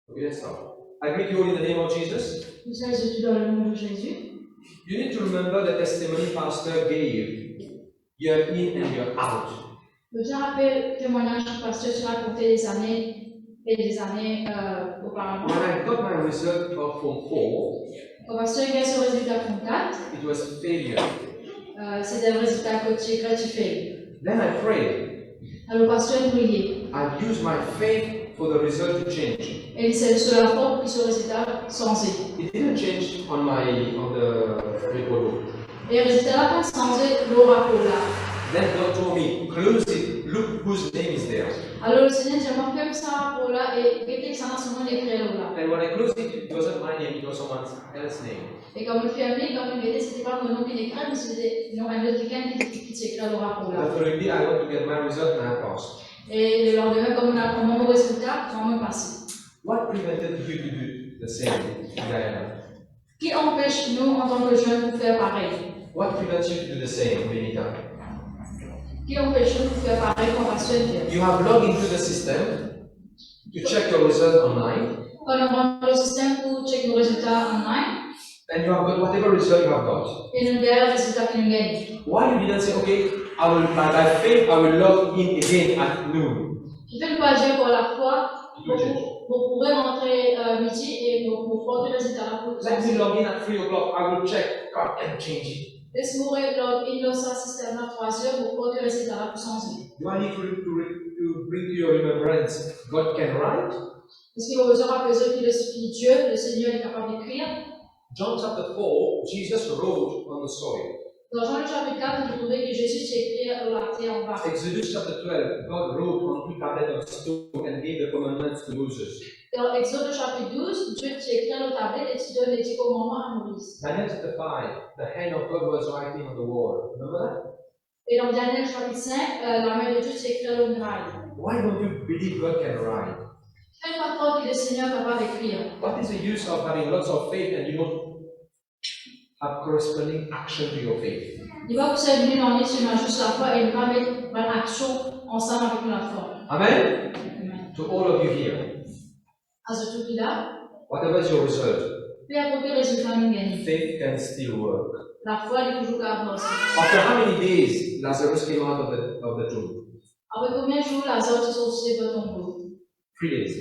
Okay, let's start. I greet you all in the name of Jesus. Dans le nom de Jésus. You need to remember the testimony Pastor gave. Year in and year out. Je me rappelle le témoignage que pasteur tu raconté des années et des années auparavant. When I got my result of Form 4, Quand pasteur a son résultat Form 4, it was failure. c'était un résultat côté gratifié. Then I prayed. Alors pasteur a prié. I used my faith for the result to change. Et c'est sur la foi que ce résultat changé. It didn't change on the report book. Et le résultat n'a pas changé le rapport là. Then God told me, close it. Look whose name is there. Alors le Seigneur j'ai marqué ce rapport là et regardez que ça n'a son nom écrit là. And when I closed it, it wasn't my name, it was someone else's name. Et quand on le fermait, quand on regardait, c'était pas mon nom qui l'écrit, mais c'était un autre quelqu'un qui s'écrit le rapport là. The following day, I went to get my result and I passed. Et le lendemain, comme on a mon résultat, on m'a passé. What prevented you to do the same, Diana? Qui empêche nous, en tant que jeunes, de faire pareil? What prevents you to do the same, Benita? Qui empêche nous de faire pareil qu'on va se faire? You have logged into the system to check your result online, Quand on rentre dans le système pour checker nos résultats online, and you have got whatever result you have got. et nous gagnons le résultat que nous gagnons. Why you didn't say, okay, I will, by faith, I will log in again at noon? Je fais le pas Dieu pour la foi, vous pourrez rentrer midi et vous faire le résultat pour Let me log in at 3 o'clock. I will check. God can change it. Laisse-moi login dans ce système à 3 heures pour faire le résultat pour changer. Do I need to bring to your remembrance God can write? Est-ce qu'il vous aura besoin que Dieu, le Seigneur, est capable d'écrire? John chapter 4, Jesus wrote on the soil. Dans Jean le chapitre 4, vous trouvez que Jésus s'écrit à la terre en bas. Exodus chapter 12, God wrote on 2 tablets of stone and gave the commandments to Moses. Dans Exode chapitre 12, Dieu s'écrit à la tablette et tu donnes les 10 commandements à Moïse. Daniel chapter 5, the hand of God was writing on the wall. Remember that? Et dans Daniel chapitre 5, la main de Dieu s'écrit à la muraille. Why don't you believe God can write? Faites pas croire que le Seigneur est capable d'écrire. What is the use of having lots of faith and you don't have corresponding action to your faith? Il va vous servir dans l'île juste la foi et il va mettre une action ensemble avec la foi. Amen? Amen. To all of you here, Alors, tout là, whatever is your result, peu importe le résultat nous gagnons. faith can still work. La foi est toujours capable aussi. After how many days Lazarus came out of the tomb? Après combien de jours Lazare se sont sortis de tombeau? 3 days.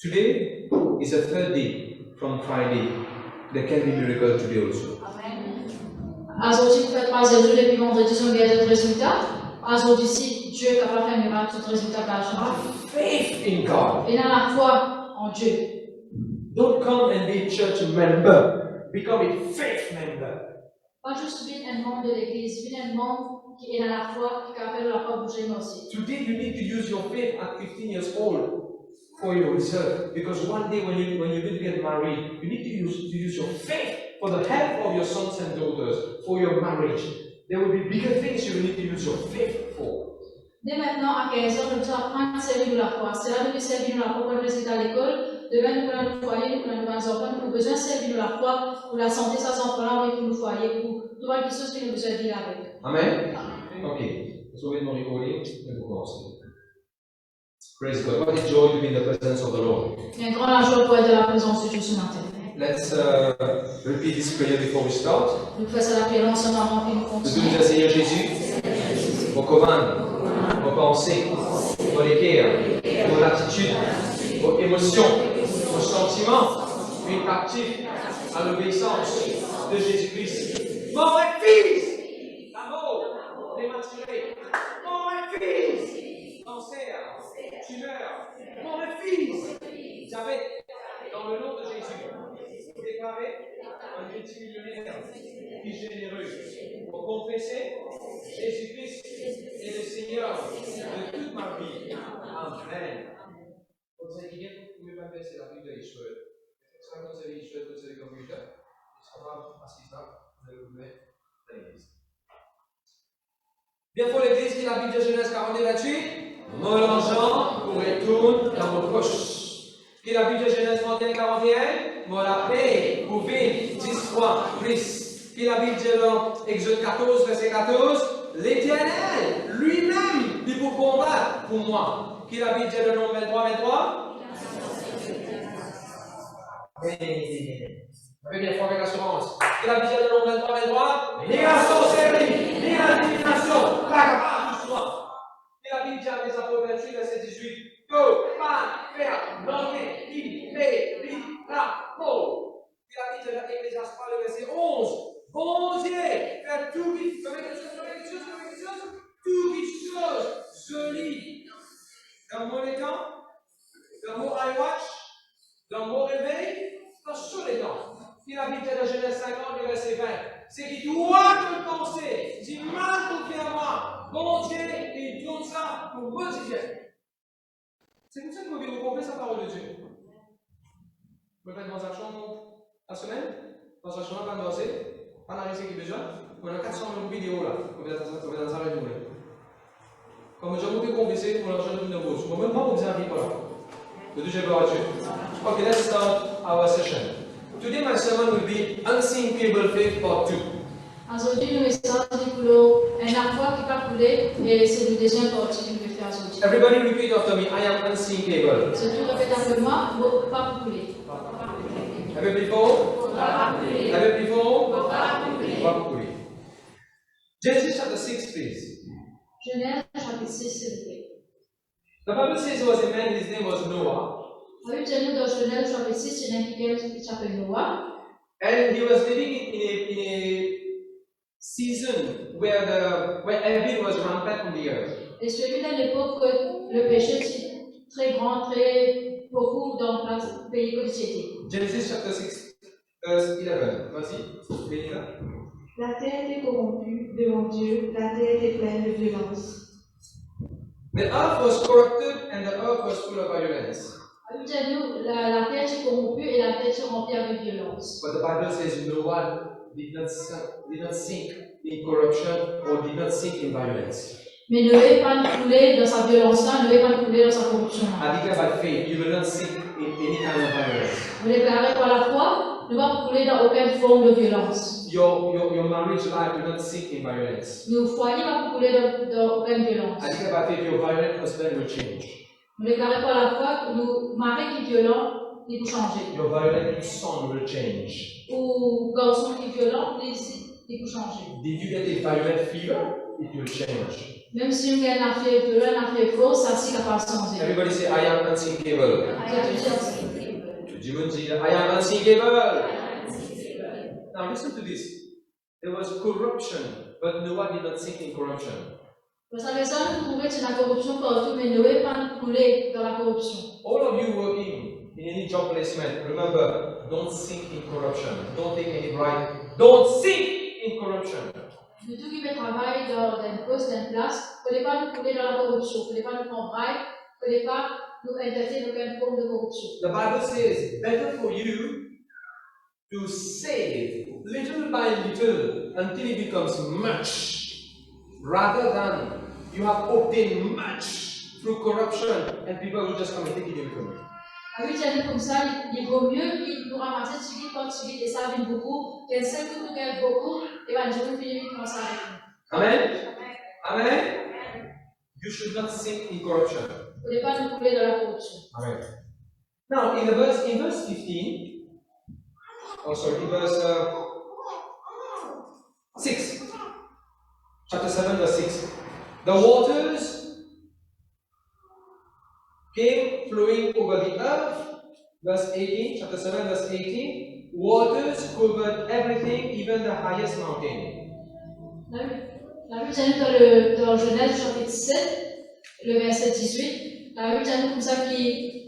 Today is a third day from Friday. There can be miracle today also. Amen. Aujourd'hui, vous faites 3 jours depuis vendredi, on gagne d'autres résultats. Aujourd'hui, si Dieu est capable de faire un miracle, ce résultat va Have changer. faith in God. Et dans la foi en Dieu. Don't come and be a church member. Become a faith member. Pas juste venir un membre de l'église, venir un membre qui est dans la foi, qui est capable de la foi bouger aussi. Today you need to use your faith at 15 years old for your result. Because one day when you will get married, you need to use your faith for the health of your sons and daughters, for your marriage. There will be bigger things you will need to use your faith for. Dès maintenant, à 15 ans, nous apprendre à servir de la foi. C'est là que nous servir de la foi pour le résultat à l'école. Demain, nous prenons le foyer, nous prenons nos enfants, nous avons besoin de servir de la foi pour la santé de ces enfants-là, pour le foyer, pour toutes les choses que nous avons besoin de vivre avec. Amen? Okay. So we're going to recording and we'll go. Praise God. What a joy to be in the presence of the Lord. Il y a une grande joie pour être dans la présence de Dieu ce matin. Let's repeat this prayer before we start. Nous faisons la prière ensemble avant que nous Nous continuions. disons, Seigneur Jésus, vos commandes, vos pensées, vos cœurs, vos attitudes, vos émotions, vos sentiments, une captive à l'obéissance de Jésus-Christ. Mon vrai fils, l'amour dématuré, mon vrai fils, cancer, tumeur, mon vrai fils, diabète, dans le nom de Jésus, vous déclarez un multimillionnaire, fils généreux, pour confesser Jésus-Christ est le Seigneur de toute ma vie. Amen. Vous savez bien, vous pouvez pas baisser la Bible de Israël. Ça, vous avez Israël, vous avez comme Judas. Il sera pas si tard, vous allez vous mettre dans l'église. Bien pour l'église qui la Bible de Genèse 40 et 28, mélangeant pour retourne dans vos poches. Qui la Bible de Genèse 31 et 41, moi la paix, vous vivez 10 fois plus. Qui la Bible de Exode 14, verset 14, l'Éternel lui-même dit pour combattre pour moi. Qui la Bible de Nombre 23, Avec les fois avec assurance. Et la vision de l'homme 23, négation série, négation, la justement. Et la Bible dit à les apôtres 28, verset 18, que pas faire, manquer, il fait, la peau. Et la Bible de l'Ecclésiaste, le verset 11, bon Dieu, faire tout vite, tout vite chose, joli. Dans mon étang, dans mon iWatch, dans mon réveil, dans tous les temps. Et la Bible de Genèse 50, le verset 20, c'est qu'il doit te penser, si mal tout à moi, bon Dieu, il donne ça pour modifier. C'est comme ça que vous pouvez vous comprendre sa parole de Dieu. Vous faites dans un champ la semaine, dans un champ, dans pas la récit qui est besoin, on a 400 000 vidéos là, vous êtes dans un renouvelé. Comme je vous ai conversé pour l'argent de nos bouches, moi, vous avez un là. Le deuxième gloire à Dieu. Okay, let's start our session. Today my sermon will be Unsinkable Faith Part 2. Aujourd'hui, le message est pour un foi qui va couler et c'est le deuxième partie que je vais faire aujourd'hui. Everybody repeat after me, I am unsinkable. C'est tout répète après moi, pas couler. Have it before? Have it before? Pas couler. Genesis chapter 6, please. Genèse chapitre 6, s'il vous plaît. The Bible says there was a man, his name was Noah. La Bible dit dans Genèse chapitre 6, il y a quelqu'un qui s'appelle Noah. And he was living in a season where evil was rampant on the earth. Et celui à l'époque que le péché était très grand, très beaucoup dans le pays que c'était. Genesis chapter 6, verse 11. Vas-y, Bénita. La terre était corrompue devant Dieu, la terre était pleine de violence. The earth was corrupted and the earth was full of violence. La terre est corrompue et la terre est remplie avec violence. But the Bible says Noah did not sink in corruption or did not sink in violence. Mais ne va pas couler dans sa violence-là, ne va pas couler dans sa corruption. I declare by faith, you will not sink in any kind of violence. Vous déclarez par la foi, ne va couler dans aucune forme de violence. Your marriage life will not sink in violence. Nos foyers ne vont pas couler dans aucune violence. I declare by faith, your violent husband will change. Vous déclarez par la foi que nos maris qui sont violents, ils vont changer. Your violent son will change. Ou garçons qui sont violents, ils vont changer. Did you get a violent fever? It will change. Même si on a une affaire violente, une affaire fausse, ça c'est capable de changer. Everybody say, I am unsinkable. C'est tout I am unsinkable. Now listen to this. There was corruption, but Noah did not sink in corruption. Vous savez ça, nous trouvons que la corruption partout, mais ne va pas couler dans la corruption. All of you working in any job placement, remember, don't sink in corruption. Don't take any bribe. Don't sink in corruption. De tout qui fait travail dans un poste, dans une place, ne faut pas nous couler dans la corruption, ne faut pas nous prendre braille, ne faut pas nous interférer dans aucune forme de corruption. The Bible says, better for you to save little by little until it becomes much, rather than you have obtained much through corruption and people will just come and take it away from you. La Bible dit comme ça, il vaut mieux qu'il nous ramasse suivi par suivi et ça vient beaucoup, qu'elle sait que nous gagnons beaucoup, et bien je vais finir comme ça avec nous. Amen? Amen? You should not sink in corruption. Il ne faut pas nous couler dans la corruption. Amen. Now, in verse 15, in verse 6, chapter 7, verse 6, the waters came flowing over the earth. Verse 18, chapter 7, verse 18, waters covered everything, even the highest mountain. La Bible dit dans Genèse chapitre 7, le verset 18, la Bible dit comme ça que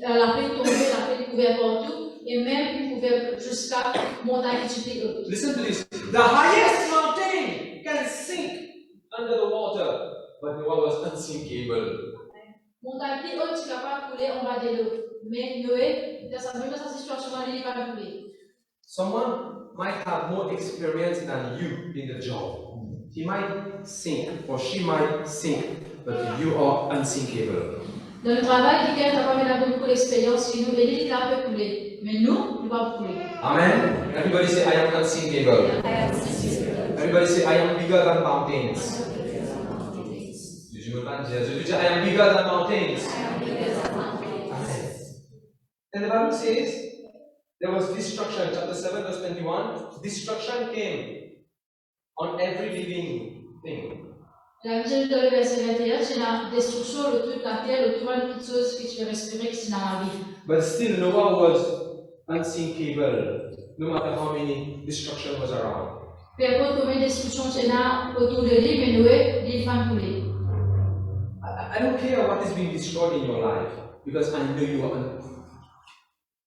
la pluie tombait, la pluie couvert partout, et même il pouvait jusqu'à montagne qui était haute. Listen to this. The highest mountain can sink under the water, but Noah was unsinkable. Montagne plus haute, tu ne vas pas couler en bas de l'eau. Mais Noé, dans sa situation-là, il ne va pas couler. Someone might have more experience than you in the job. He might sink or she might sink, but you are unsinkable. Dans le travail, quelqu'un n'a pas beaucoup d'expérience qui nous aide, il a peu couler. Mais nous, nous ne pouvons pas couler. Amen. Everybody say, I am unsinkable. Everybody say, I am bigger than mountains. Je me dis, I am bigger than mountains. Amen. And the Bible says there was destruction, chapter 7, verse 21. Destruction came on every living thing. La Bible dit dans le verset 21, c'est la destruction de toute la terre, de toute toute chose que tu veux respirer qui est dans la vie. But still, Noah was unsinkable, no matter how many destruction was around. Peu importe combien de destructions tu as autour de lui, mais Noé, il va couler. I don't care what is being destroyed in your life, because I know you are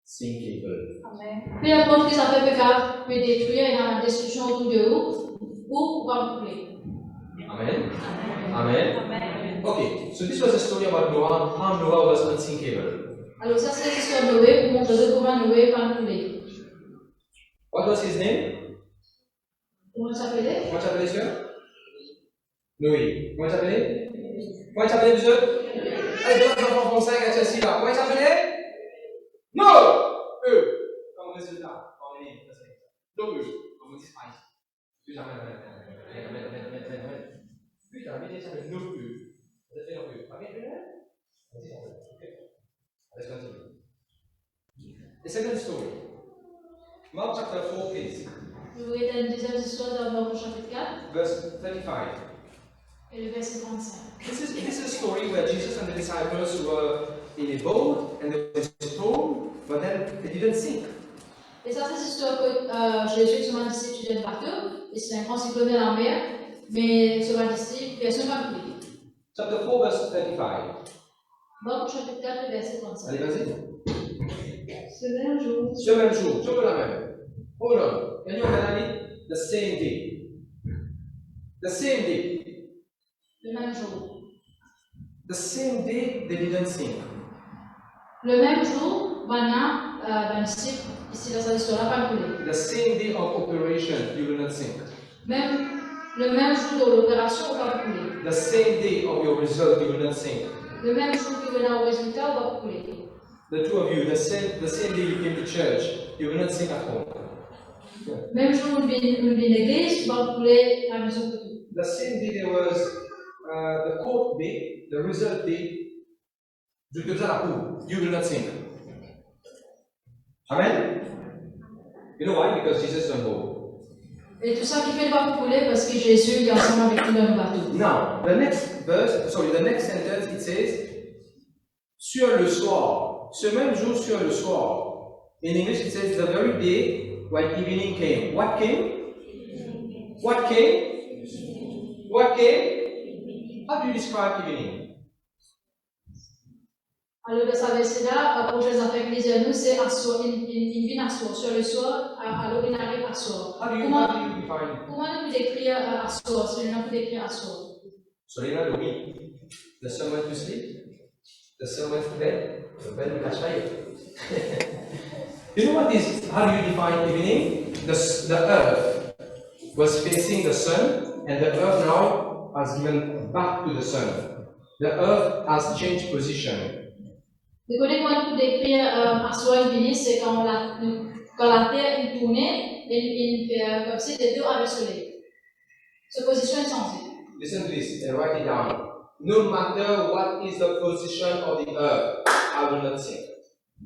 unsinkable. Peu importe que ça peut détruire, il y a une destruction autour de vous, ou va couler. Amen? Amen? Amen. Okay, so this was a story about Noah, how Noah was unsinkable. Alors ça c'est l'histoire de Noé pour montrer comment Noé va couler. What was his name? Comment ça s'appelait? Comment s'appelait monsieur? Noé. Comment s'appelait? Comment s'appelait monsieur? Allez, deux enfants français à Chelsea là. Comment s'appelait? Non! Eux. Comme résultat. Comme les. Non, eux. Comme on dit Spice. Plus jamais. Plus jamais, ça s'appelle non, eux. Ça s'appelle non, eux. Pas bien, vas-y, on va. Let's continue. The second story. Mark chapter 4, please. Je vous réitère une deuxième histoire dans Marc chapitre 4, Verse 35. et le verset 35. This is a story where Jesus and the disciples were in a boat and there was a storm, but then they didn't sink. Et ça, c'est l'histoire que Jésus et son disciple étaient dans le bateau, et c'est un grand cyclone dans la mer, mais son disciple, personne n'a couler. Chapter 4, verse 35. Marc chapitre 4, le verset 35. Allez, vas-y. Ce même jour, Ce même jour, tu peux la même. Hold on. Can you imagine it? The same day. The same day. Le même jour. The same day they didn't sink. Le même jour, maintenant, un disciple, ici dans cette histoire-là, pas couler. The same day of operation, you will not sink. Même le même jour de l'opération, on va couler. The same day of your result, you will not sink. Le même jour que vous avez au résultat, on va couler. The two of you, the same day you came to church, you will not sink at home. Même jour où vous venez à l'église, on va couler à la maison de Dieu. The same day there was the court day, the result day. You will not sink. Amen? You know why? Because Jesus is on board. Et tout ça qui fait le va couler parce que Jésus est ensemble avec nous dans le bateau. Now, the next sentence, it says, sur le soir. Ce même jour, sur le soir. In English, it says, the very day when evening came. What came? What came? What came? How do you describe evening? Alors, dans ce verset-là, pour les affaires ecclésiales, nous, c'est assoir, il vient assoir. Sur le soir, alors il arrive assoir. How do you define it? Comment nous décrire assoir? Si on a pu décrire assoir. Solina dormi. The sun went to sleep. The sun went to bed. The bed will catch fire. You know what is? How do you define evening? The earth was facing the sun, and the earth now has given back to the sun. The earth has changed position. Le côté qu'on peut décrire assoir et venir, c'est quand la terre est tournée, il fait comme si les deux avaient le soleil. Sa position est changée. Listen to this and write it down. No matter what is the position of the earth, I will not sink.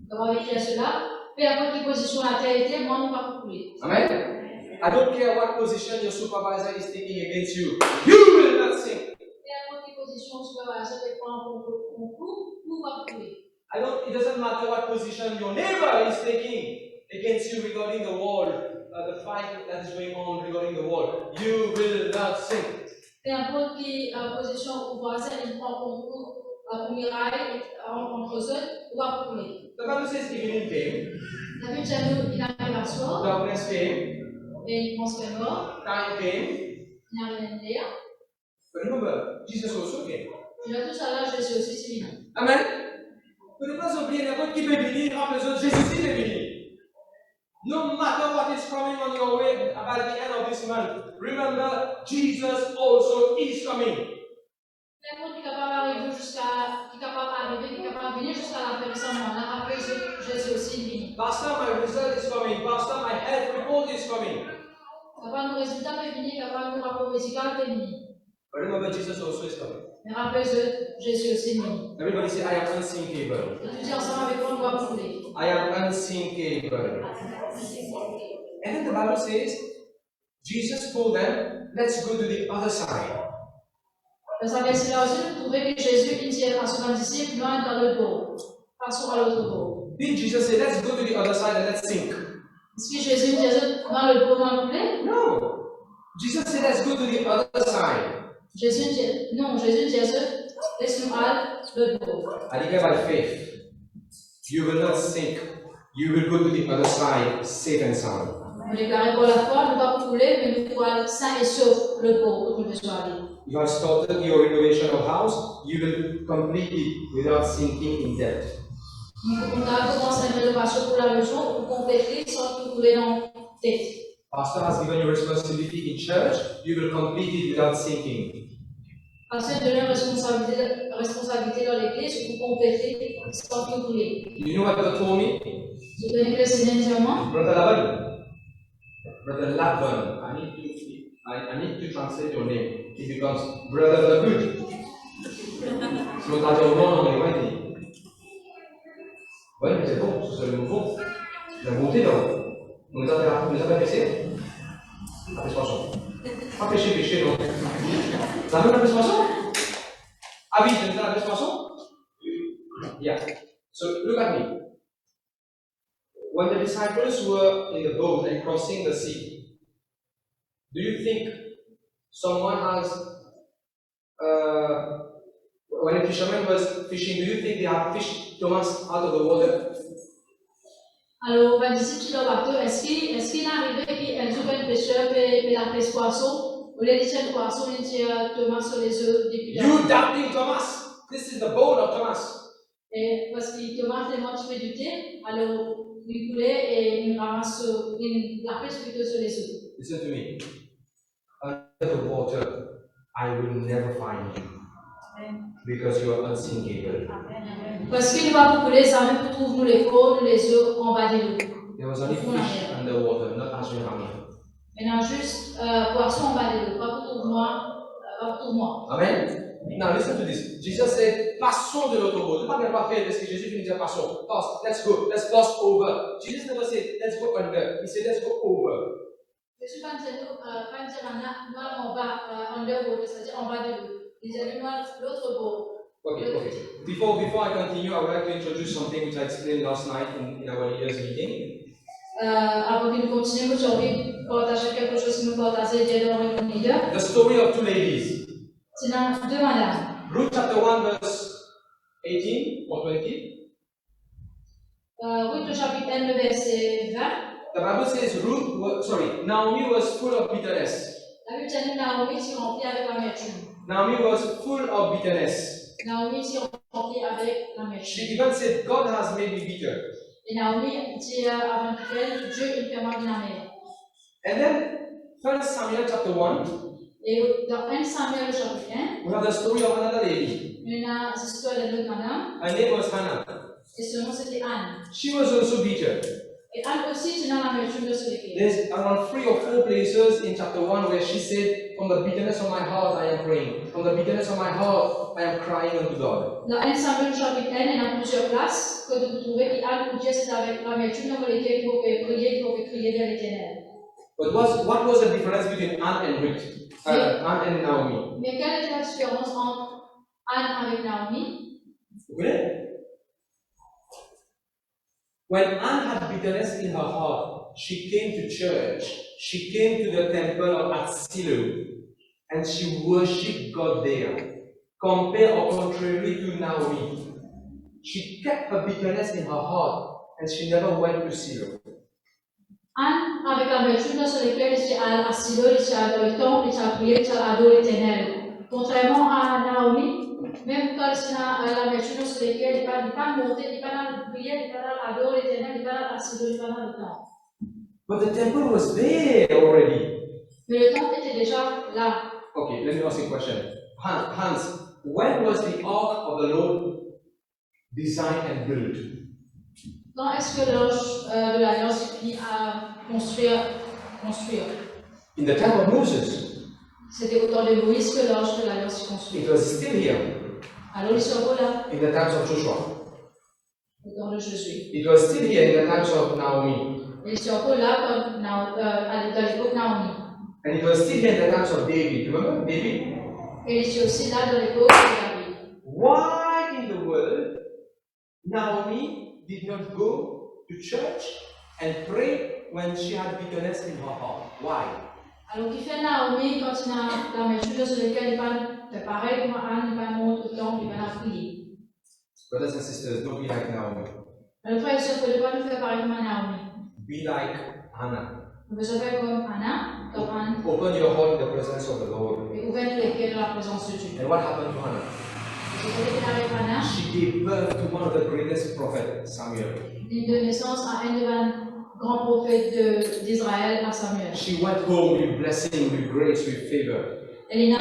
On va écrire cela. Peu importe quelle position la terre était, moi, on ne va pas couler. Amen? I don't care what position your supervisor is taking against you. You will not sink. Peu importe quelle position le superviseur te prend pour coup, on va couler. It doesn't matter what position your neighbor is taking against you regarding the wall, the fight that is going on regarding the wall. You will not sink. Peu importe quelle position le voisin prend pour muraille entre eux, on va couler. The Bible says evening came, La Bible dit il arrive à soir, darkness came, et on se fait mort, time came. il n'y a rien derrière. But remember, Jesus also came. Il a tout ça là, Jésus aussi, c'est venu. Amen. Ne pas oublier n'importe qui peut venir, rappelez Jésus aussi peut venir. No matter what is coming on your way by the end of this month, remember Jesus also is coming. N'importe qui est capable d'arriver qui est capable de venir jusqu'à la fin de ce mois-là, après Jésus aussi venu. Pastor, my result is coming. Pastor, my health report is coming. Capable de résultat peut venir, capable de rapport médical peut venir. But remember, Jesus also is coming. Mais rappelle-toi, Jésus aussi nous. Everybody say, I am unsinkable. Et tu dis ensemble avec moi, on doit brûler. I am unsinkable. And then the Bible says, Jesus told them, let's go to the other side. Dans sa verset là aussi, nous trouvons que Jésus il dit à son disciple, loin dans le bord. Passons à l'autre bord. Did Jesus say, let's go to the other side and let's sink? Est-ce que Jésus dit dans le bord, dans le blé? No. Jesus said, let's go to the other side. Jésus dit, non, Jésus dit, laisse-nous aller le bord. I declare by faith, you will not sink. You will go to the other side, safe and sound. Nous déclarons pour la foi, nous ne pas couler, mais nous pourrons aller sains et saufs le bord où nous devons aller. You have started your renovation of house, you will complete it without sinking in debt. Nous avons commencé une rénovation pour la maison, pour compléter sans tout couler dans la tête. Pastor has given you responsibility in church, you will complete it without sinking. Pasteur donne une responsabilité dans l'église pour compléter sans tout couler. You know what God told me? Je connais que le Seigneur dit à moi, Brother Lavan, I need to translate your name. It becomes Brother Lakud. So t'as dit non, non, mais ouais, oui, mais c'est bon, c'est le nouveau. La beauté, là. On les a fait pécher. La persuasion. Pas péché, non. Ça veut la persuasion? Ah oui, c'est la persuasion? Yeah. So look at me. When the disciples were in the boat and crossing the sea, do you think someone has, when a fisherman was fishing, do you think they have fished Thomas out of the water? alors, on va dire si tu bateau, est-ce qu'il est arrivé qu'elles ouvrent un pêcheur et la pêche poisson, ou les tiennent poisson, ils tirent Thomas sur les œufs depuis You doubting Thomas? This is the boat of Thomas. Et parce que Thomas tellement tu fais douter, alors il coulait et il ramasse la pêche plutôt sur les œufs. Listen to me. Under the water, I will never find you. Because you are unsinkable. Parce qu'il va couler, ça même trouve nous les faux, nous les œufs en bas de l'eau. There was only fish underwater, not Ashwinami. Maintenant, juste poisson en bas de l'eau, pas pour moi, pas pour moi. Amen. Now listen to this. Jesus said, passons de l'autre bord. Ne pas pas faire parce que Jésus finit dire passons. Pass, let's go, let's cross over. Jesus never said, let's go under. He said, let's go over. Jésus pas dire nous on va underwater, c'est-à-dire en bas de l'eau. Il dit l'autre bord. Okay. Before I continue, I would like to introduce something which I explained last night in our leaders meeting. Avant que nous continuions, j'ai envie de partager quelque chose que nous partageons hier dans le leader. The story of two ladies. C'est dans deux madames. Ruth chapter 1 verse 18 or 20. Ruth chapitre 1 verset 20. The Bible says Naomi was full of bitterness. La Bible dit Naomi s'est remplie avec l'amertume. Naomi was full of bitterness. Naomi s'est remplie avec l'amertume. She even said, God has made me bitter. Et Naomi dit avant qu'elle, Dieu il fait moi bien amer. And then 1 Samuel chapter 1. Et dans 1 Samuel chapitre 1, We have the story of another lady. on a l'histoire de l'autre madame. Her name was Hannah. Et son nom c'était Anne. She was also bitter. Et Anne aussi c'est dans l'amertume de ce lequel. There's around 3 or 4 places in chapter 1 where she said, from the bitterness of my heart I am praying. From the bitterness of my heart I am crying unto God. Dans 1 Samuel chapitre 1, il y a plusieurs places que vous trouvez qui Anne ou Dieu c'est avec l'amertume dans lesquelles il faut crier vers l'Éternel. But what was the difference between Anne and Ruth? Anne and Naomi? Mais quelle est la différence entre Anne avec Naomi? Okay. When Anne had bitterness in her heart, she came to church. She came to the temple at Shiloh, and she worshipped God there. Compare or contrary to Naomi, she kept her bitterness in her heart, and she never went to Shiloh. Anne, avec l'amertume dans laquelle il s'est assis là, il s'est dans le temple, il s'est prié, il s'est adoré l'Éternel. Contrairement à Naomi, même quand il s'est l'amertume dans laquelle il n'est pas monté, il n'est pas dans la prière, il n'est pas dans l'adorer l'Éternel, il n'est pas dans assis là, il n'est pas dans le temple. But the temple was there already. Mais le temple était déjà là. Okay, let me ask you a question. Hans, when was the ark of the Lord designed and built? Quand est-ce que l'ange de l'Alliance finit à construire? In the time of Moses. C'était au temps de Moïse que l'arche de l'Alliance fut construite. It was still here Alors ils sont encore là, in the times of Joshua. au temps de Josué. It was still here in the times of Naomi. Et ils sont encore là comme dans l'époque Naomi. And it was still here in the times of David. Remember David? Et ils sont aussi là dans l'époque de David. Why in the world Naomi did not go to church and pray when she had bitterness in her heart? Why? Alors, qui fait Naomi quand il a la mesure sur laquelle il va faire pareil comme Anne, il va monter au temple, il va la prier. Brothers and sisters, don't be like Naomi. Alors, frère et sœur, il ne faut pas nous faire pareil comme Naomi. Be like Hannah. On peut se faire comme Anna, comme Anne, Open your heart in the presence of the Lord. et ouvrir les cœurs dans la présence de Dieu. And what happened to Hannah? Et c'est ce qui arrive à Anna. She gave birth to one of the greatest prophets, Samuel. Il donne naissance à un des grands prophètes d'Israël, à Samuel. She went home with blessing, with grace, with favor. Elle est née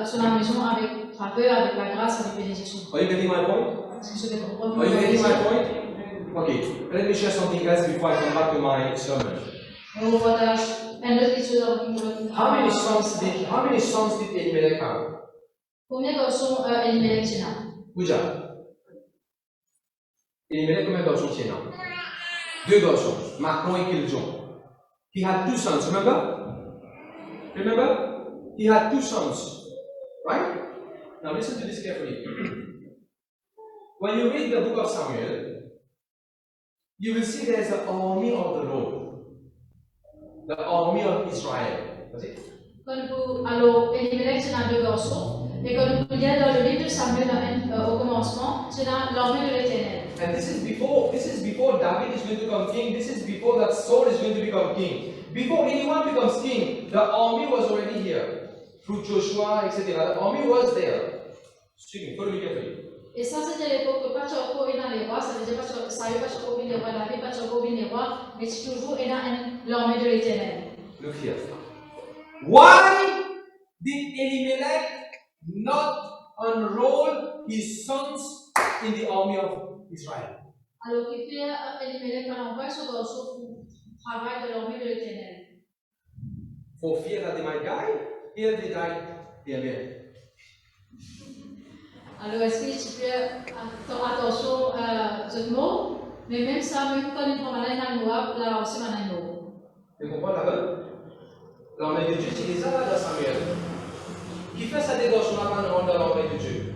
sur la maison avec faveur, avec la grâce, avec bénédiction. Are you getting my point? Est-ce que je vais comprendre? Are you getting my point? Okay, let me share something else before I come back to my sermon. Et on partage un autre quelque chose avec nous. How many sons did Elimelech have? Combien de garçons Elimelech tient? Bouja. Elimelech, combien de garçons tient? 2 garçons, Macron et Kiljon. He had 2 sons, remember? Remember? He had 2 sons, right? Now listen to this carefully. When you read the book of Samuel, you will see there's an army of the Lord, the army of Israel. That's it. Alors, Elimelech tient 2 garçons, mais quand il y a dans le livre de Samuel au commencement, c'est l'armée de l'Éternel. And this is before David is going to become king. This is before that Saul is going to become king. Before anyone becomes king, the army was already here. Through Joshua, etc. The army was there. Excuse me, follow me carefully. Et ça, c'était l'époque où pas encore dans les rois, ça veut dire pas ça y est pas encore les rois, David pas encore les rois, mais c'est toujours l'armée de l'Éternel. Look here. Why did Elimelech not enroll his sons in the army of Israel? Alors qu'il fait Elimelech quand on voit ce garçon pour travailler de l'armée de l'Éternel. For fear that they might die? Here they died. Amen. Alors, est-ce que tu fais attention à ce mot? Mais même ça, même quand il prend malin dans le Moab, là aussi, on a un mot. Tu comprends là-bas? L'armée de Dieu, c'est ça là dans Samuel. Qui fait ça des garçons là-bas dans l'armée de Dieu?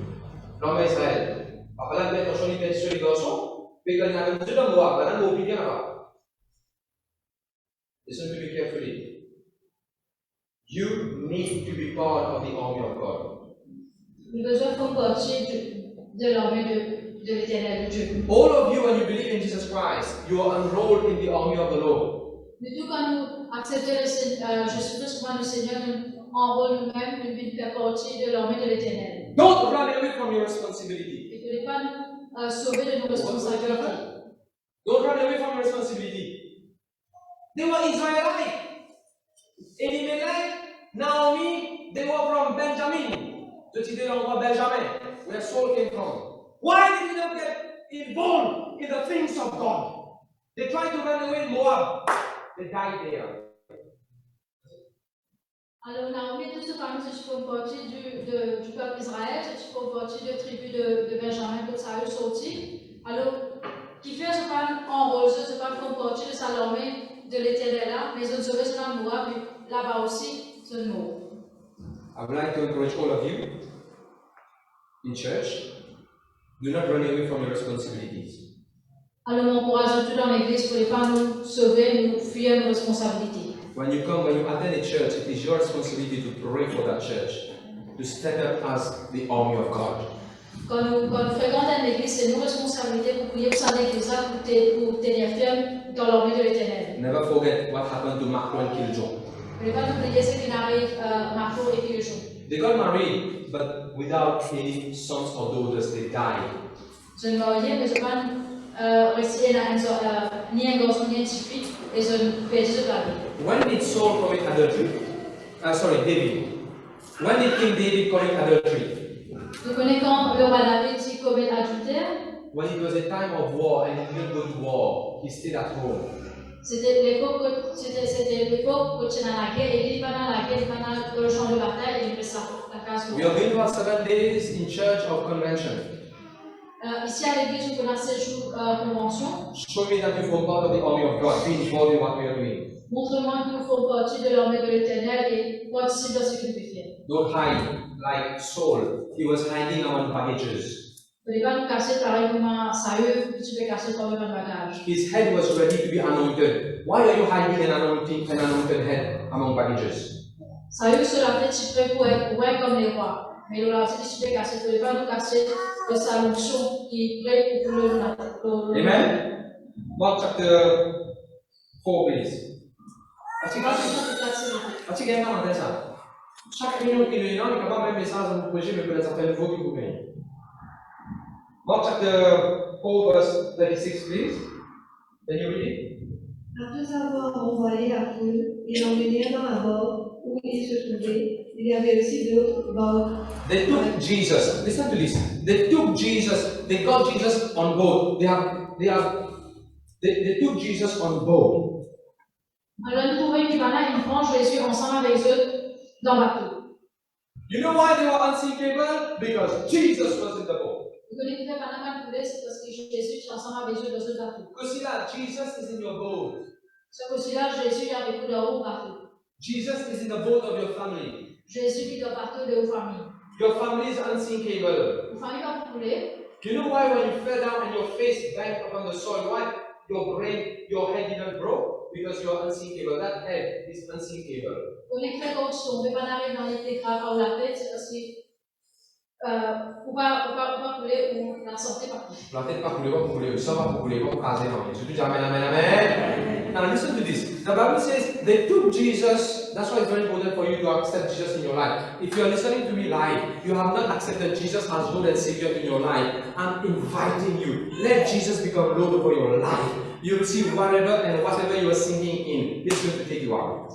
L'armée d'Israël. Après là, les garçons, ils mettent sur les garçons, puis quand il y a un peu de Moab, là, on oublie bien là-bas. Listen to me carefully. You need to be part of the army of God. Nous devons faire partie de l'armée de l'Éternel, de Dieu. All of you, when you believe in Jesus Christ, you are enrolled in the army of the Lord. Mais tout quand nous acceptons Jésus-Christ comme le Seigneur, nous enrôlons nous-mêmes, nous devons faire partie de l'armée de l'Éternel. Don't run away from your responsibility. Et ne pas nous sauver de nos responsabilités. Don't run away from your responsibility. They were Israelites. Elimelech, Naomi, they were from Benjamin. The city of Benjamin, where Saul came from. Why did they not get involved in the things of God? They tried to run away in Moab. They died there. Alors, Naomi, tout ce famille, c'est pour partie du peuple Israël, c'est pour partie de la tribu de Benjamin, que ça a eu sorti. Alors, qui fait ce pas enrôleuse, ce pas pour partie de sa armée de l'Éternel là, mais ils ont sauvé sur la Moab, là-bas aussi, c'est le mot. I would like to encourage all of you in church, do not run away from your responsibilities. Alors, on encourage tout dans l'église pour ne pas nous sauver, nous fuir nos responsabilités. When you attend a church, it is your responsibility to pray for that church, to stand up as the army of God. Quand nous fréquentons l'église, c'est nos responsabilités pour prier pour ça l'église pour tenir ferme dans l'armée de l'Éternel. Never forget what happened to Macron and Kiljon. Ne pas oublier ce qui arrive à Macron et Kiljon. They got married, but without any sons or daughters, they died. Je ne marié, mais je ne pas rester ni un garçon ni une fille, et je ne perds la vie. When did Saul commit adultery? David. When did King David commit adultery? Vous connaissez quand le roi David commet adultère? When it was a time of war and he didn't go to war, he stayed at home. c'était l'époque où tu es dans la guerre, et il va dans la guerre, il va dans le champ de bataille, et il fait ça, la case. We are going to have 7 days in church of convention. Ici à l'église, on a 7 jours convention. Show me that you form part of the army of God. Be involved in what we are doing. Montre-moi que nous faisons partie de l'armée de l'Éternel et participe à ce que nous faisons. Don't hide like Saul. He was hiding among baggages. Ne pouvez pas nous casser pareil comme un Saül, que tu peux casser toi même un bagage. His head was ready to be anointed. Why are you hiding an anointed head among baggages? Saül se l'a fait prêt pour être roi comme les rois. Mais il a dit tu peux casser, tu ne peux pas nous casser de sa fonction qui est prête pour le. Amen. Mark chapter 4, please. Chaque réunion qui est là, il y a pas même message à vous projet, mais peut-être certains nouveaux qui vous viennent. Mark chapter 4, verse 36, please. Can you read it? Après avoir envoyé la foule, ils l'emmenèrent dans la barque où il se trouvait. Il y avait aussi d'autres barques. They took Jesus. Listen to this. They took Jesus. They got Jesus on board. They took Jesus on board. Alors nous trouvons qu'il va là, ils prennent Jésus ensemble avec eux dans le bateau. You know why they were unsinkable? Because Jesus was in the boat. Vous connaissez pas la couler, c'est parce que Jésus est ensemble avec eux dans ce bateau. Because Jesus is in your boat. C'est que là, Jésus est avec vous dans le bateau. Jesus is in the boat of your family. Jésus est dans le bateau de vos familles. Your family is unsinkable. Vos familles vont couler. Do you know why when you fell down and your face banged upon the soil, why your head didn't grow? Because you are unsinkable. That head is unsinkable. On est très quand on ne peut pas arriver dans les grave par la tête, c'est parce que on va couler ou la santé pas couler. La tête pas couler, ça va couler, pas caser en Jésus. Tu amen, amen, amen. Now listen to this. The Bible says they took Jesus. That's why it's very important for you to accept Jesus in your life. If you are listening to me live, you have not accepted Jesus as Lord and Savior in your life. I'm inviting you. Let Jesus become Lord over your life. You will see whatever you are singing in, He's going to take you out.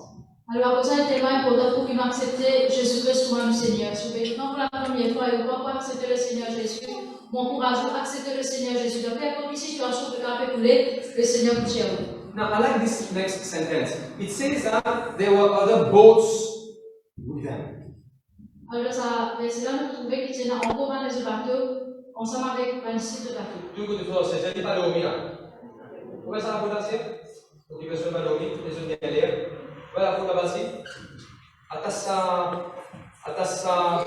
Alors, ça est tellement important pour qu'il m'accepte Jésus-Christ comme mon Seigneur. Si vous pour la première fois, et vous pas accepter le Seigneur Jésus, m'encourage à accepter le Seigneur Jésus. Dans quelle situation que tu as couler, le Seigneur vous tient. Now, I like this next sentence. It says that there were other boats with them. Alors, c'est là que nous trouvons qu'il y a encore dans les bateaux, ensemble avec 26 bateaux. Tout le monde c'est pas dormi là. Comment ça va passer? Il veut se pas dormir, les autres viennent l'air. Voilà, faut la passer. Attache ça.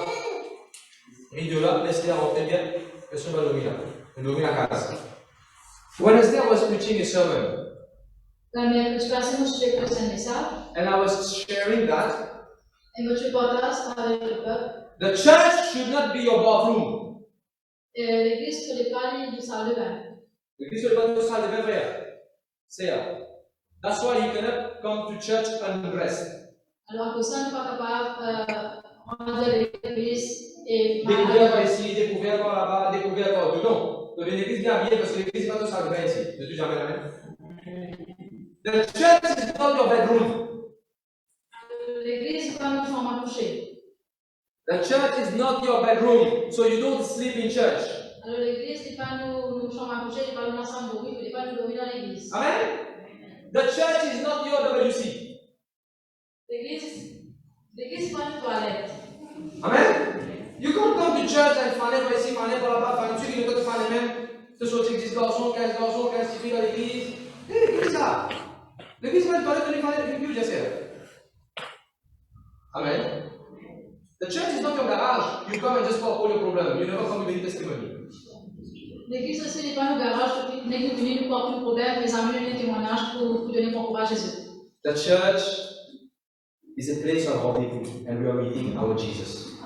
Vidéo là, laisse-les rentrer bien. Personne ne va dormir là. Il dormit la case. Wednesday I was preaching a sermon. La mère, tu passes mon sujet pour ce message. And I was sharing that. Et moi, tu partages avec le peuple. The church should not be your bathroom. L'église ne peut pas aller du salle de bain. L'église ne peut pas être salle de bain, frère. C'est ça. That's why you cannot come to church undressed. Alors que ça n'est pas capable de rentrer dans l'église et découvert par ici, découvert par là-bas, découvert par tout. Non. Donc l'église bien habillée parce que l'église n'est pas tout salle de bain ici. Ne tu jamais la même. The church is not your bedroom. L'église n'est pas notre chambre à coucher. The church is not your bedroom, so you don't sleep in church. Alors l'église n'est pas nos chambres à coucher, n'est pas nos ensemble dormir, n'est pas nous dormir dans l'église. Amen. The church is not your WC. L'église n'est pas une toilette. Amen. You can't come to church and faire par ici, faire par là-bas, faire ceux qui ne peuvent pas faire les mêmes. Ce sont 10 garçons, 15 filles dans l'église. L'église ça. L'église va être toilette, on est faire les plus, Amen. The church is not your garage. You come and just pour all your problem. You never come with any testimony. L'église aussi n'est pas nos garages, nous venons nous porter le problème, les amener des témoignages pour donner mon courage à Jésus. The church is a place of meeting, and we are meeting our Jesus.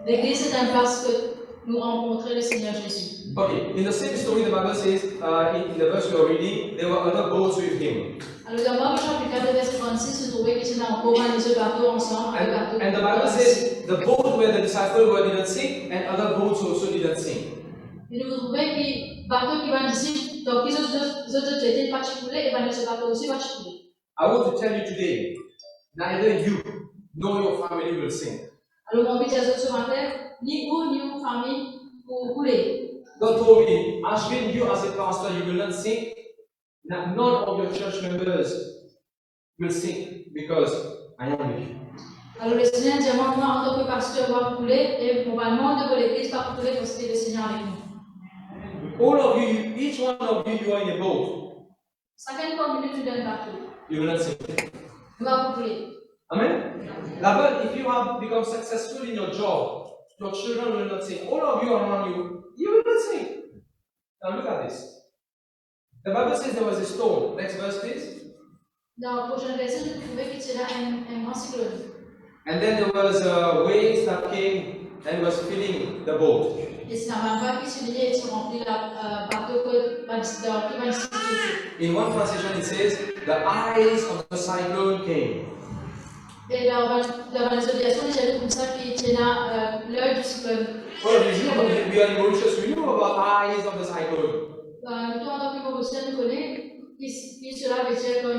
L'église est un place que nous rencontrons le Seigneur Jésus. Okay, in the same story, the Bible says, in the verse we are reading, there were other boats with him. Alors, dans Marc chapitre 4, verset 36, nous trouvons qu'il y a encore les autres bateaux ensemble. And the Bible says, the boat where the disciples were didn't sink, and other boats also didn't sink. Et nous trouvons que les bateaux qui vont ici, donc les autres étaient pas coulés, et les bateaux aussi vont couler. I want to tell you today, neither you nor your family will sink. Alors, mon but est ce matin, ni vous, ni vos familles, pour couler. God told me, Ashwin, you as a pastor, you will not sink. Now, none of your church members will sing because I am with you. Alors le Seigneur dit, moi, en tant que pasteur, va couler, et mon membre de l'église va couler parce que le Seigneur avec nous. All of you, each one of you are in a boat. Chacun comme une étude d'un bateau. You will not sing. Nous va couler. Amen? Là-bas, if you have become successful in your job, your children will not sing. All of you around you, you will not sing. Now look at this. The Bible says there was a storm. Next verse, please. Dans la prochaine verset, nous trouvons qu'il y a un grand cyclone. And then there was waves that came and was filling the boat. Et c'est la vague qui se liait et se remplit la bateau qui va distribuer. In one translation, it says, the eyes of the cyclone came. Et la visualisation, j'ai comme ça qui tient l'œil du cyclone. Well, we are in Mauritius, we know about eyes of the cyclone. Nous, en tant que Mauricien, nous connaissons qui cela veut dire que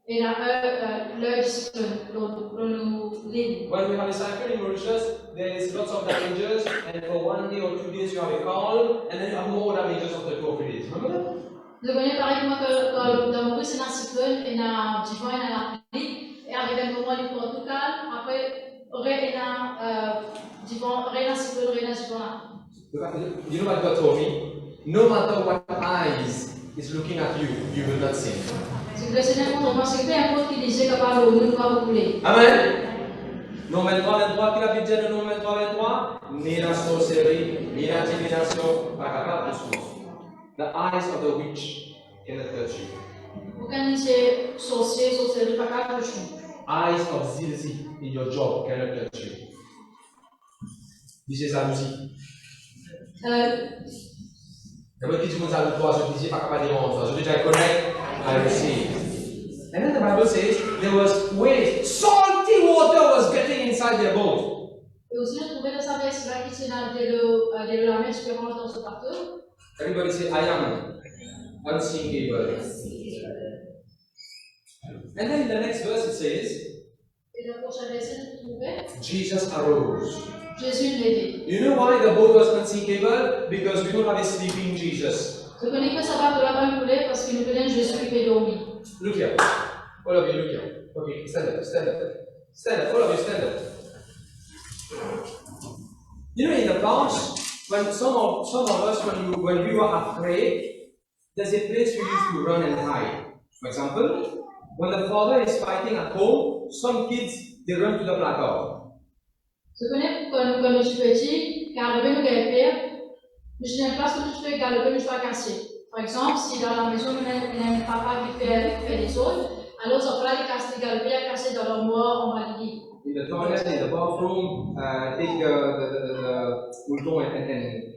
et l'œil du cyclone dans nos lignes. When we have a cyclone in Mauritius, there is lots of damages, and for 1 day or 2 days you have a calm, and then you have more damages after 2 or 3 days. Remember that? Nous connaissons pareil que dans Maurice, il y a un cyclone, il y a un divan, il y a un pluie, et arrivé un moment, il prend tout calme, après, il y a un divan, il y a un cyclone, il y a un divan. You know what God told me? No matter what eyes is looking at you, you will not sin. C'est que le Seigneur montre moi, c'est peu importe qui disait que par l'eau, nous ne va couler. Amen. Non 23, qui la Bible dit non 23, ni la sorcellerie, ni la divination, pas capable de souffrir. The eyes of the witch cannot touch you. Aucun lycée sorcier, sorcellerie, pas capable de toucher. Eyes of zealousy in your job cannot touch you. This is jalousie. D'abord, qui dit que je dis pas capable de déranger, je dis I connect, I receive. And then the Bible says there was waves, salty water was getting inside their boat. Et aussi, nous trouvons dans sa veste là qui tient de la mer supérieure dans ce bateau. Everybody say, I am unsinkable. And then in the next verse it says, Et dans le prochain verset, nous trouvons Jesus arose. Jésus levé. You know why the boat was unsinkable? Because we don't have a sleeping Jesus. Je connais que ça va de la main couler parce que nous connaissons Jésus qui peut dormir. Look here. All of you, look here. Okay, stand up, stand up. Stand up, all of you stand up. You know, in the past, when some of us, when we were afraid, there's a place we used to run and hide. For example, when the father is fighting at home, some kids, they run to the placard. Je connais quand je suis petit, car nous avons père, mais je n'ai pas ce que je fais, car le sois cassé. Par exemple, si dans la maison, il y a un papa qui fait des choses, alors ça fera les casser, le à casser dans l'armoire, on va dire. In the toilet, in the bathroom, take the mouton and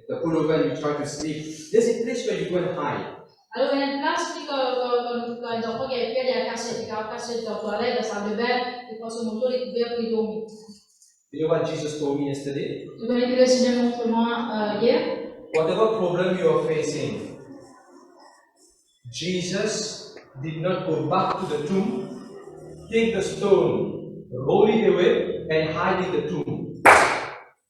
the pullover and you try to sleep. There's a place where you go and hide. Alors, il y a une place qui, quand les enfants qui ont fait, il y a cassé dans la toilette, dans la salle de bain, ils prennent son mouton, les couverts, puis ils dorment. You know what Jesus told me yesterday? Je connais que le Seigneur montre moi hier. Whatever problem you are facing, Jesus did not go back to the tomb, take the stone, roll it away, and hide in the tomb.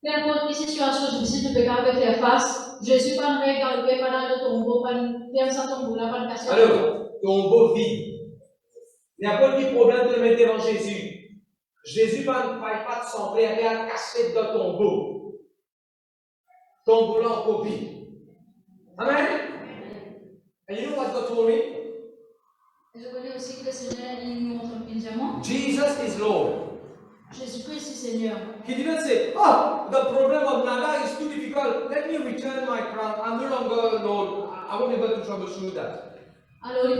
Peu importe quelle situation difficile tu peux faire face, Jésus pas regarder pas dans le tombeau, pas faire ça tombeau là, pas casser. Alors, tombeau vide. N'importe quel problème tu le mets devant Jésus. Jésus ne paye pas de son frère, il a caché dans ton tombeau. Tombeau là en copie. Amen. And you know what God told me? Je connais aussi que le Seigneur nous montre un diamant. Jesus is Lord. Jésus-Christ est Seigneur. He didn't say, oh, the problem of Nada is too difficult. Let me return my crown. I'm no longer Lord. I won't be able to troubleshoot that. Alors,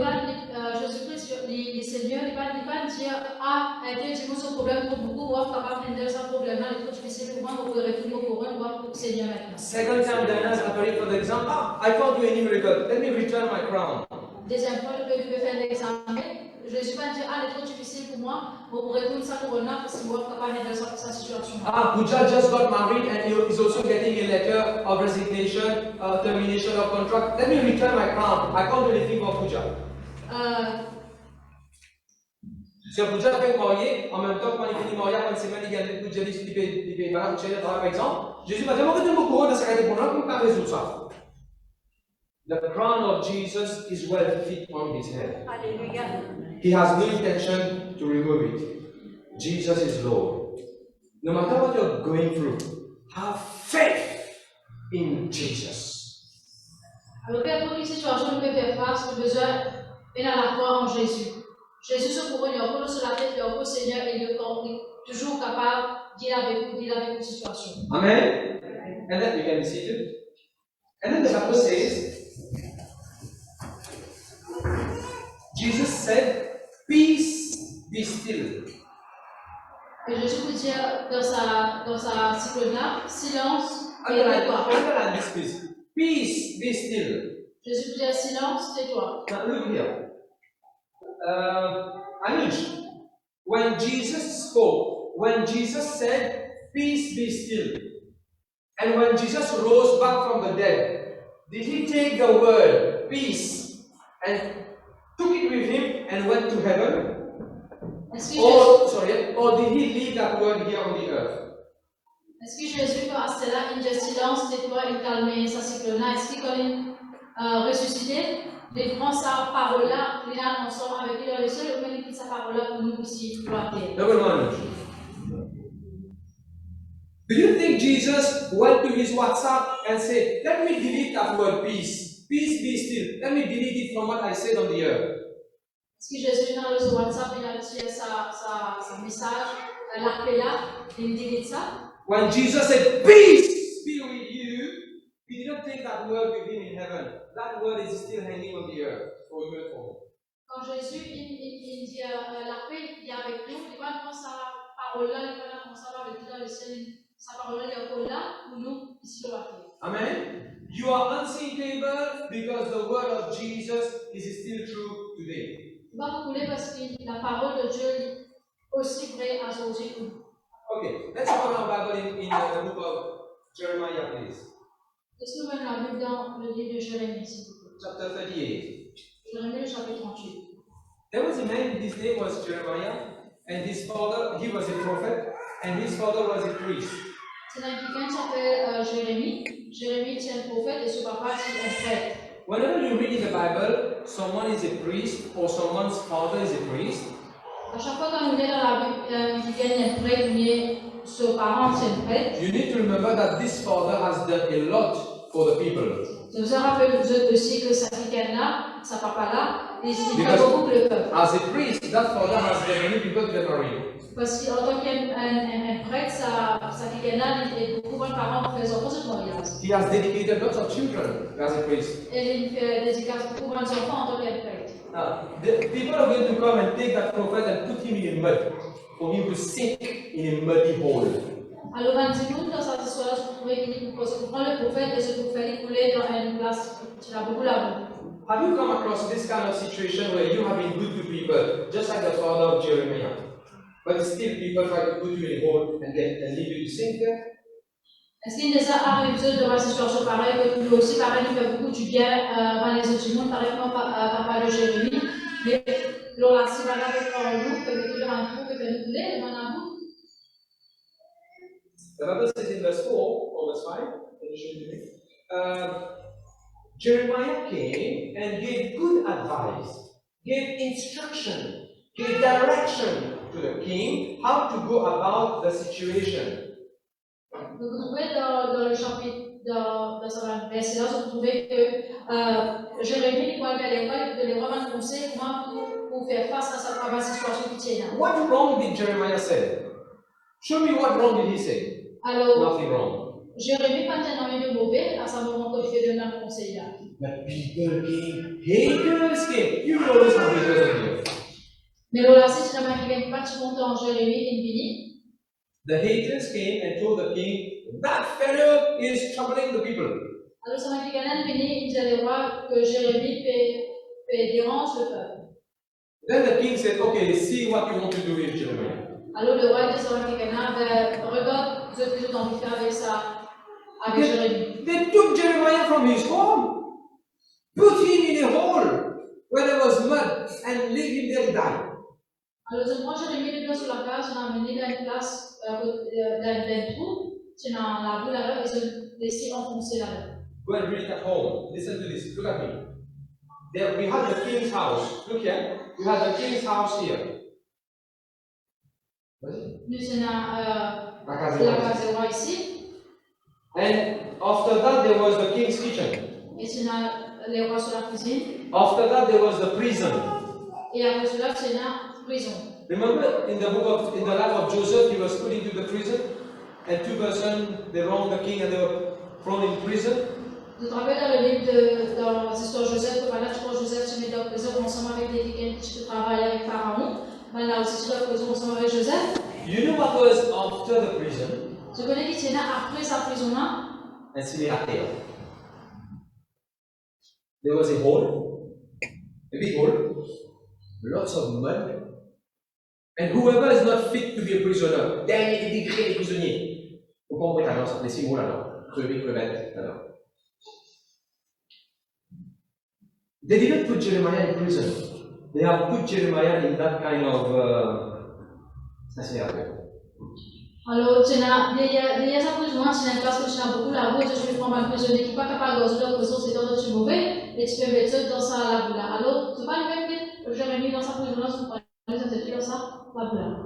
Jésus-Christ, les seigneurs, il ne va pas dire, ah, Dieu, dis-moi ce problème pour beaucoup, voir capable de ce problème-là, il faut que je puisse pour moi, pour retourner au courant, voir pour Seigneur maintenant. Second time, Diana is appearing for the exam. Ah, I can't do any miracle. Let me return my crown. Deuxième fois, je peux faire l'examen. Jésus va dire, ah, c'est trop difficile pour moi, pour retourner sa couronne parce qu'il voit capable de sa situation. Ah, Puja just got married and he is also getting a letter of resignation, termination of contract. Let me return my crown. I can't do anything for Puja. Si Puja fait marier, en même temps, quand il finit marier, quand il s'est mis à Puja dit qu'il paye par exemple, Jésus va dire, moi, que tu me couronne dans sa carrière pour nous, pour résoudre ça. The crown of Jesus is well fit on his head. Alléluia. He has no intention to remove it. Jesus is Lord. No matter what you're going through, have faith in Jesus. Alors, quelle autre situation nous peut faire face, nous avons besoin et à la foi en Jésus. Jésus se couronne, il repose sur la tête, il repose Seigneur et il est toujours capable de dealer avec une situation. Amen. And then you can be seated. And then the Bible says, Jesus said, "Peace, be still." Et Jésus peut dire dans sa cycle-là, silence et tais-toi. Underline this, please. Peace, be still. Jésus peut dire silence, tais-toi. Now look here. Anish, when Jesus spoke, when Jesus said, "Peace, be still," and when Jesus rose back from the dead, did he take the word peace and took it with him and went to heaven? Or did he leave that word here on the earth? Est-ce que Jésus, quand cela, il dit silence, tais-toi, il calme sa cycle-là? Est-ce qu'il, quand il ressuscité, il prend sa parole-là, il a ensemble avec lui dans le ciel, ou bien il quitte sa parole-là pour nous aussi, pour la terre? Number one. Do you think Jesus went to his WhatsApp and said, "Let me delete that word peace. Peace, be still. Let me delete it from what I said on the earth"? Est-ce que Jésus, dans le WhatsApp, il a tiré sa message, l'appel-là, il dit ça? When Jesus said, "Peace be with you," he didn't take that word with him in heaven. That word is still hanging on the earth for you and for me. Quand Jésus, il dit l'appel, il est avec nous, il va prendre sa parole-là, il va la conserver avec lui dans le ciel. Sa parole est encore là pour nous ici sur la terre. Amen. You are unthinkable because the word of Jesus is still true today. Il va vous couler parce que la parole de Dieu est aussi vraie à aujourd'hui. Okay, let's open our Bible in the book of Jeremiah, please. Est-ce que nous venons la Bible dans le livre de Jérémie, s'il vous plaît? Chapter 38. Jérémie, le chapitre 38. There was a man, his name was Jeremiah, and his father, he was a prophet, and his father was a priest. C'est un quelqu'un qui s'appelle Jérémie. Jérémie est un prophète et son papa est un prêtre. Whenever you read in the Bible, someone is a priest or someone's father is a priest, À chaque fois qu'on est dans la Bible, qui vient un prêtre, mais son parent c'est un prêtre. you need to remember that this father has done a lot for the people. Je vous rappelle aussi que sa quelqu'un-là, sa papa-là, il fait beaucoup pour le peuple. As a priest, that father has done many people to get married. Parce qu'en tant qu'un prêtre, sa quelqu'un-là, il fait beaucoup de parents qui font ce mariage. He has dedicated lots of children as a priest. Et il fait dédicace beaucoup d'enfants en tant qu'un prêtre. The people are going to come and take that prophet and put him in a mud, for him to sink in a muddy hole. Alors, dans cette histoire-là, je trouvais qu'il prend le prophète et ce prophète couler dans une place qui a beaucoup la Have you come across this kind of situation where you have been good to people, just like the father of Jeremiah, but still people try to put you in a hole and leave you to sink there? Est-ce qu'il nous arrive dans une situation pareille que nous aussi, pareil, nous fait beaucoup du bien dans les autres du monde, pareil comme papa de Jérémie, mais l'on a si mal avec nous, que nous devons un peu que nous voulons, on a beaucoup. The Bible says in verse 4 or verse 5, Jeremiah came and gave good advice, gave instruction, gave direction to the king how to go about the situation. Donc, vous trouvez dans le chapitre, dans ce verset-là, vous trouvez que Jérémie, quand il allait à l'école, il devait vraiment conseiller comment pour faire face à sa situation qui tient là. What wrong did Jeremiah say? Show me what wrong did he say? Alors, Nothing wrong. Jérémie, quand il a de mauvais, à ce moment quand il fait de un conseil là. But people came, haters came. You always have haters in here. Mais là, si tu n'as pas pas de content Jérémie et Billy, The haters came and told the king, that fellow is troubling the people. alors ça m'a dit qu'un Billy, il disait roi que Jérémie dérange le peuple. Then the king said, okay, see what you want to do with Jeremiah. Alors le roi dit à quelqu'un, regarde ce que tu as envie de faire avec ça, avec Jérémie. They took Jeremiah from his home, put him in a hole where there was mud, and leave him there to die. Alors je prends Jérémie de sur la place, je l'ai amené dans une place, dans un trou, c'est dans la boue là-bas, et je l'ai laissé enfoncer là-bas. Go and read it at home. Listen to this. Look at me. There we have the king's house. Look here. We have the king's house here. Nous on a La la casa de case de roi ici, And after that, there was the king's kitchen. et on a les rois sur la cuisine, After that, there was the prison. et après cela, c'est la prison. Remember in the life of Joseph, he was put into the prison, and two persons they wronged the king and they were thrown in prison. Tu te rappelles dans le livre dans l'histoire de Joseph, que là, tu vois Joseph se met dans la prison ensemble avec les quelqu'un qui travaille avec Pharaon. Là aussi, tu vas prison ensemble avec Joseph. You know what was after the prison? Tu connais qui était là après sa prison là? And see the hell. There was a hole, a big hole, lots of mud, and whoever is not fit to be a prisoner, dernier degré des prisonniers. Vous comprenez alors, les 6 mots là, crever, crevette, alors. They didn't put Jeremiah in prison. They have put Jeremiah in that kind of Alors, il y a sa prison, c'est une place que tu as beaucoup là-haut, tu peux prendre un prisonnier qui n'est pas capable de résoudre la prison, c'est dans le mauvais, et tu peux mettre dans sa là. Alors, tu vas le mettre, Jérémie dans sa prison là, tu peux mettre dans sa là.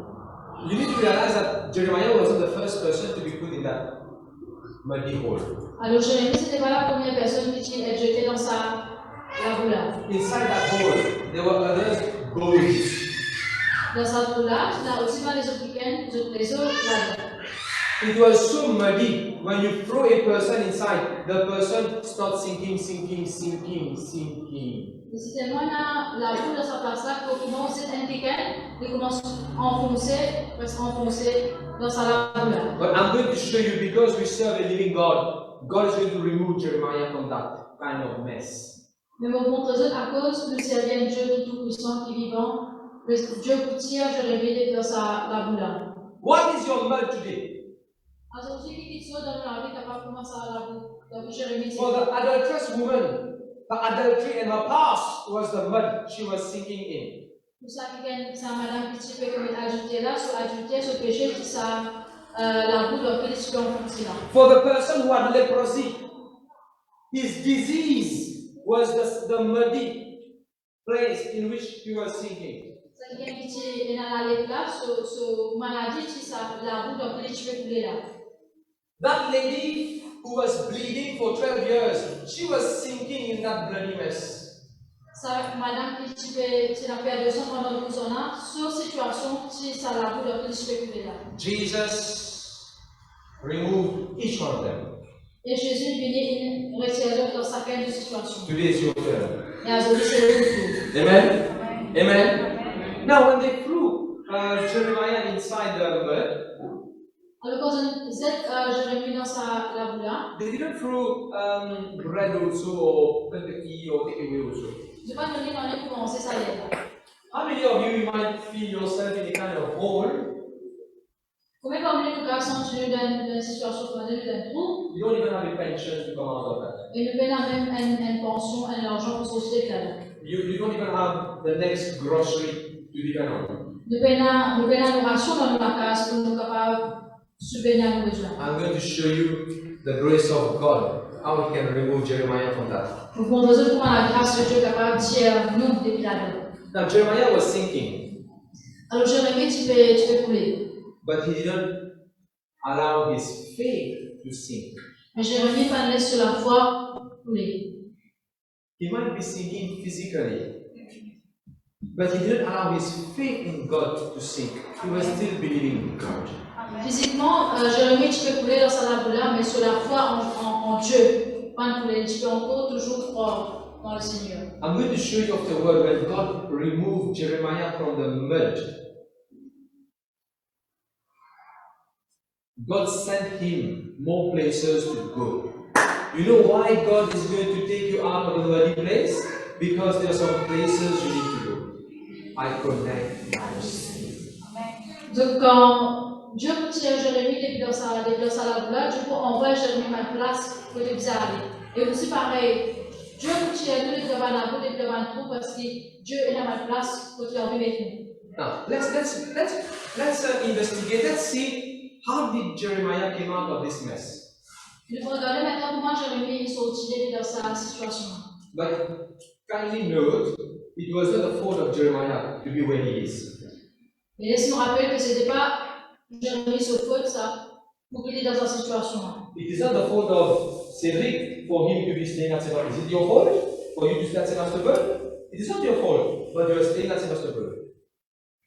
You need to realize that Jeremiah wasn't the first person to be put in that muddy hole. Alors, Jérémie, c'était pas la première personne qui est jetée dans sa là. Inside that hole, there were others goals. Dans sa là, tu as aussi mal les Africains, les autres là. It was so muddy. When you throw a person inside, the person starts sinking. C'est tellement la boule dans sa place là qu'il commence à être impliqué, il commence à enfoncer dans sa là. But I'm going to show you, because we serve a living God, God is going to remove Jeremiah from that kind of mess. Mais mon montre à cause que c'est un Dieu qui est tout puissant, qui est vivant, le Dieu pour tirer Jérémie dans sa la boule. What is your mud today? Alors, ce qui est dans la vie, capable de commencer à la boule. Donc, Jérémie dit. For the adulterous woman, the adultery in her past was the mud she was sinking in. Pour ça, c'est madame qui fait comme adultère là, sur adultère, sur péché, qui ça la boule dans laquelle tu peux enfoncer là. For the person who had leprosy, his disease was the muddy place in which he was sinking. C'est quelqu'un qui est dans la lèvre là, sur maladie, qui ça la boule dans laquelle tu peux couler là. That lady who was bleeding for 12 years, she was sinking in that bloody mess. Ça, madame qui a perdu son pendant 12 ans là, sur situation, qui ça la boule dans laquelle tu peux couler là. Jesus removed each one of them. Et Jésus vient retirer dans chacune des situations. Today is your turn. Et aujourd'hui, c'est le tour. Amen? Amen? Now, when they threw Jeremiah inside the mud, Alors, quand on dit Jérémie dans sa la boule, they didn't throw bread also, or Kentucky, or takeaway also. je ne vais pas donner dans les commencer ça là. How many of you might feel yourself in a kind of hole? Combien parmi nous sont tenus dans une situation comme d'un trou? You don't even have a pension to come out of that. Et nous payons même une pension, un argent pour société là. You don't even have the next grocery to depend on. Nous payons nos rations dans la case pour nous capables de subvenir à nos besoins. I'm going to show you the grace of God, how He can remove Jeremiah from that. Nous vous montrer comment la grâce de Dieu est capable de tirer nous depuis là-dedans. Now, Jeremiah was sinking, Alors, Jérémie, tu peux couler. but he didn't allow his faith to sink. Mais Jérémie pas laissé sur la foi couler. He might be sinking physically, but he didn't allow his faith in God to sink. He was still believing in God. Physiquement, Jérémie, tu peux couler dans sa laboula, mais sur la foi en Dieu. Pas couler, tu peux encore toujours croire dans le Seigneur. I'm going to show you afterward when God removed Jeremiah from the mud. God sent him more places to go. You know why God is going to take you out of a muddy place? Because there are some places you need to go. I connect lives. Donc, quand Dieu tire Jérémie depuis dans sa laboula, Dieu envoie Jérémie à une place pour les aller. Et aussi pareil, Dieu tire nous depuis devant la boue, depuis devant le trou, parce que Dieu est dans ma place pour te faire vivre avec nous. Now, let's investigate. Let's see how did Jeremiah came out of this mess. Il faut regarder maintenant comment Jérémie est sorti dans sa situation. But kindly note, it was not the fault of Jeremiah to be where he is. Mais laisse-nous rappeler que ce n'était pas Jérémie sa faute, ça, pour qu'il est dans sa situation. It is not the fault of Cedric for him to be staying at Sebastopol. Is it your fault for you to stay at Sebastopol? It is not your fault, but you are staying at Sebastopol.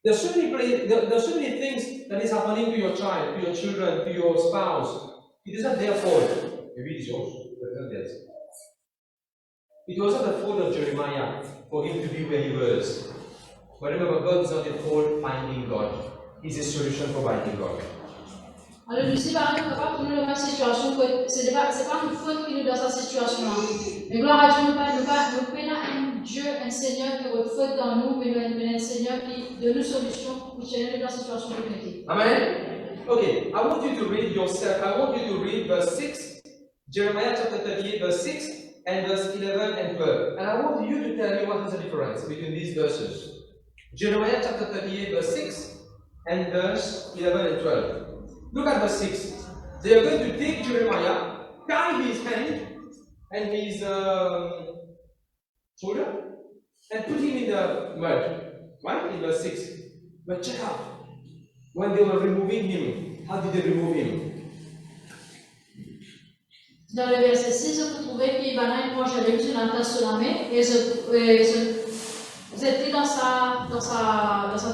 There's so many things that is happening to your child, to your children, to your spouse. It is not their fault. Maybe it is yours, but not theirs. It was not the fault of Jeremiah for him to be where he was. But remember, God is not the fault finding God. He's a solution for finding God. Alors, Lucie, par exemple, papa, pour nous, dans la situation, ce n'est pas une faute qui nous dans sa situation. Mais gloire à Dieu, nous pas un Dieu, un Seigneur qui refait dans nous, mais un Seigneur qui donne une solution pour changer dans la situation que nous mettons. Amen? Okay, I want you to read yourself. I want you to read verse 6, Jeremiah chapter 38, verse 6, and verse 11 and 12. And I want you to tell me what is the difference between these verses. Jeremiah chapter 38, verse 6, and verse 11 and 12. Look at verse 6. They are going to take Jeremiah, tie his hand and his shoulder, and put him in the mud. Right? In verse 6. But check out. When they were removing him, how did they remove him? Dans le verset 6, vous trouvez qu'Ibana prend Jérémie sur la tasse sur la main et vous êtes dans sa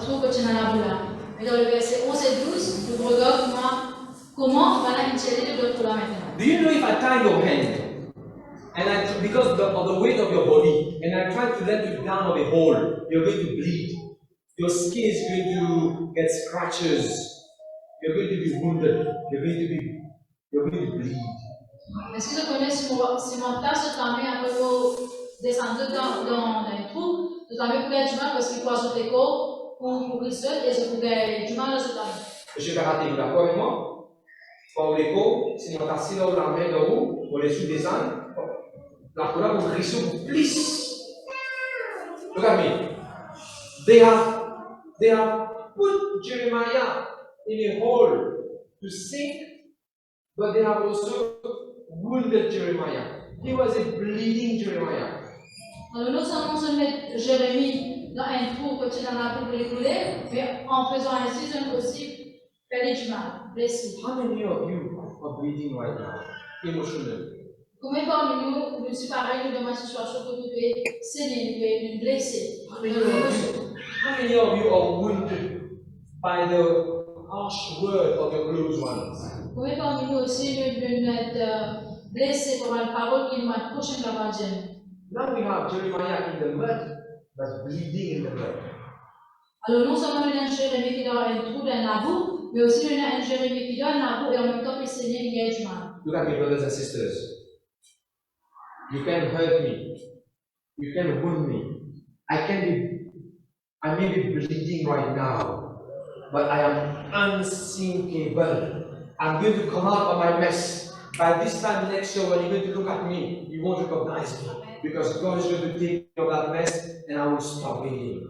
tour que tu n'as pas. Et dans le verset 11 et 12, nous regardons comment Ibana utilise le tour là maintenant. Do you know if I tie your hand, and because of the weight of your body, and I try to let you down of a hole, you're going to bleed. Your skin is going to get scratches. You're going to be wounded. You're going to bleed. Est-ce que vous connaissez si mon tasse ta main un peu descendre dans un trou, vous avez peut-être du mal parce qu'il croise votre écho pour qu'il seul et je pouvais du mal dans cette année. Je vais rater vous d'accord avec moi? Pour l'écho, si on tasse là où la main de vous, on les sous-descend, la couleur vous risque vous plisse. Look at me. They have put Jeremiah in a hole to sink, but they have also wounded Jeremiah. He was a bleeding Jeremiah. Alors, non seulement se mettre Jérémie dans un trou que tu n'en as pas pour l'écouler, mais en faisant ainsi, je peux aussi faire du mal, blessé. How many of you are bleeding right now, emotionally? Combien parmi nous, je suis pareil dans ma situation que vous pouvez saigner, vous pouvez me blesser? How many of you are wounded by the harsh word of your close ones? Combien parmi nous aussi nous être blessés par la parole qui nous approche de la parole? Now we have Jeremiah in the mud, but bleeding in the mud. Alors non seulement il y a un Jérémie qui est dans un trou d'un labour, mais aussi il y a un Jérémie qui est dans un labour et en même temps il saigne, il y a du mal. Look at me, brothers and sisters. You can hurt me. You can wound me. I may be bleeding right now, but I am unsinkable. I'm going to come out of my mess. By this time next year, when you're going to look at me, you won't recognize me. Because God is going to take care of that mess and I will stop bleeding.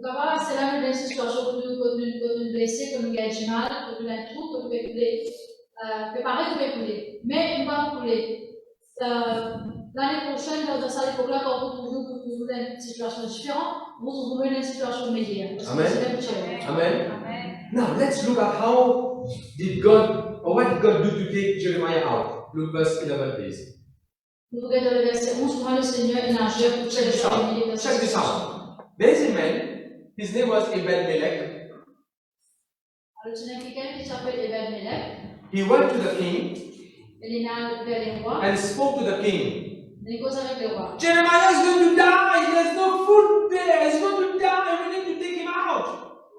C'est là une situation que nous blessés, que nous gagnons du mal, que nous avons un trou, que nous pouvons couler. Préparer, nous pouvons couler. Mais nous ne pas couler. L'année prochaine, dans cette époque-là, quand vous trouvez une situation différente, vous trouvez une situation meilleure. Amen. Amen. Now let's look at how did God, or what did God do to take Jeremiah out? Look verse 11, please. Nous regardons le verset 11, comment le Seigneur est nagé pour Check this out. Check this out. There's a man, his name was Ebed-Melech. Alors, tu n'as quelqu'un qui s'appelle Ebed-Melech. He went to the king and spoke to the king. Jeremiah is going to die. There's no food there. He's going to die. We need to take him out.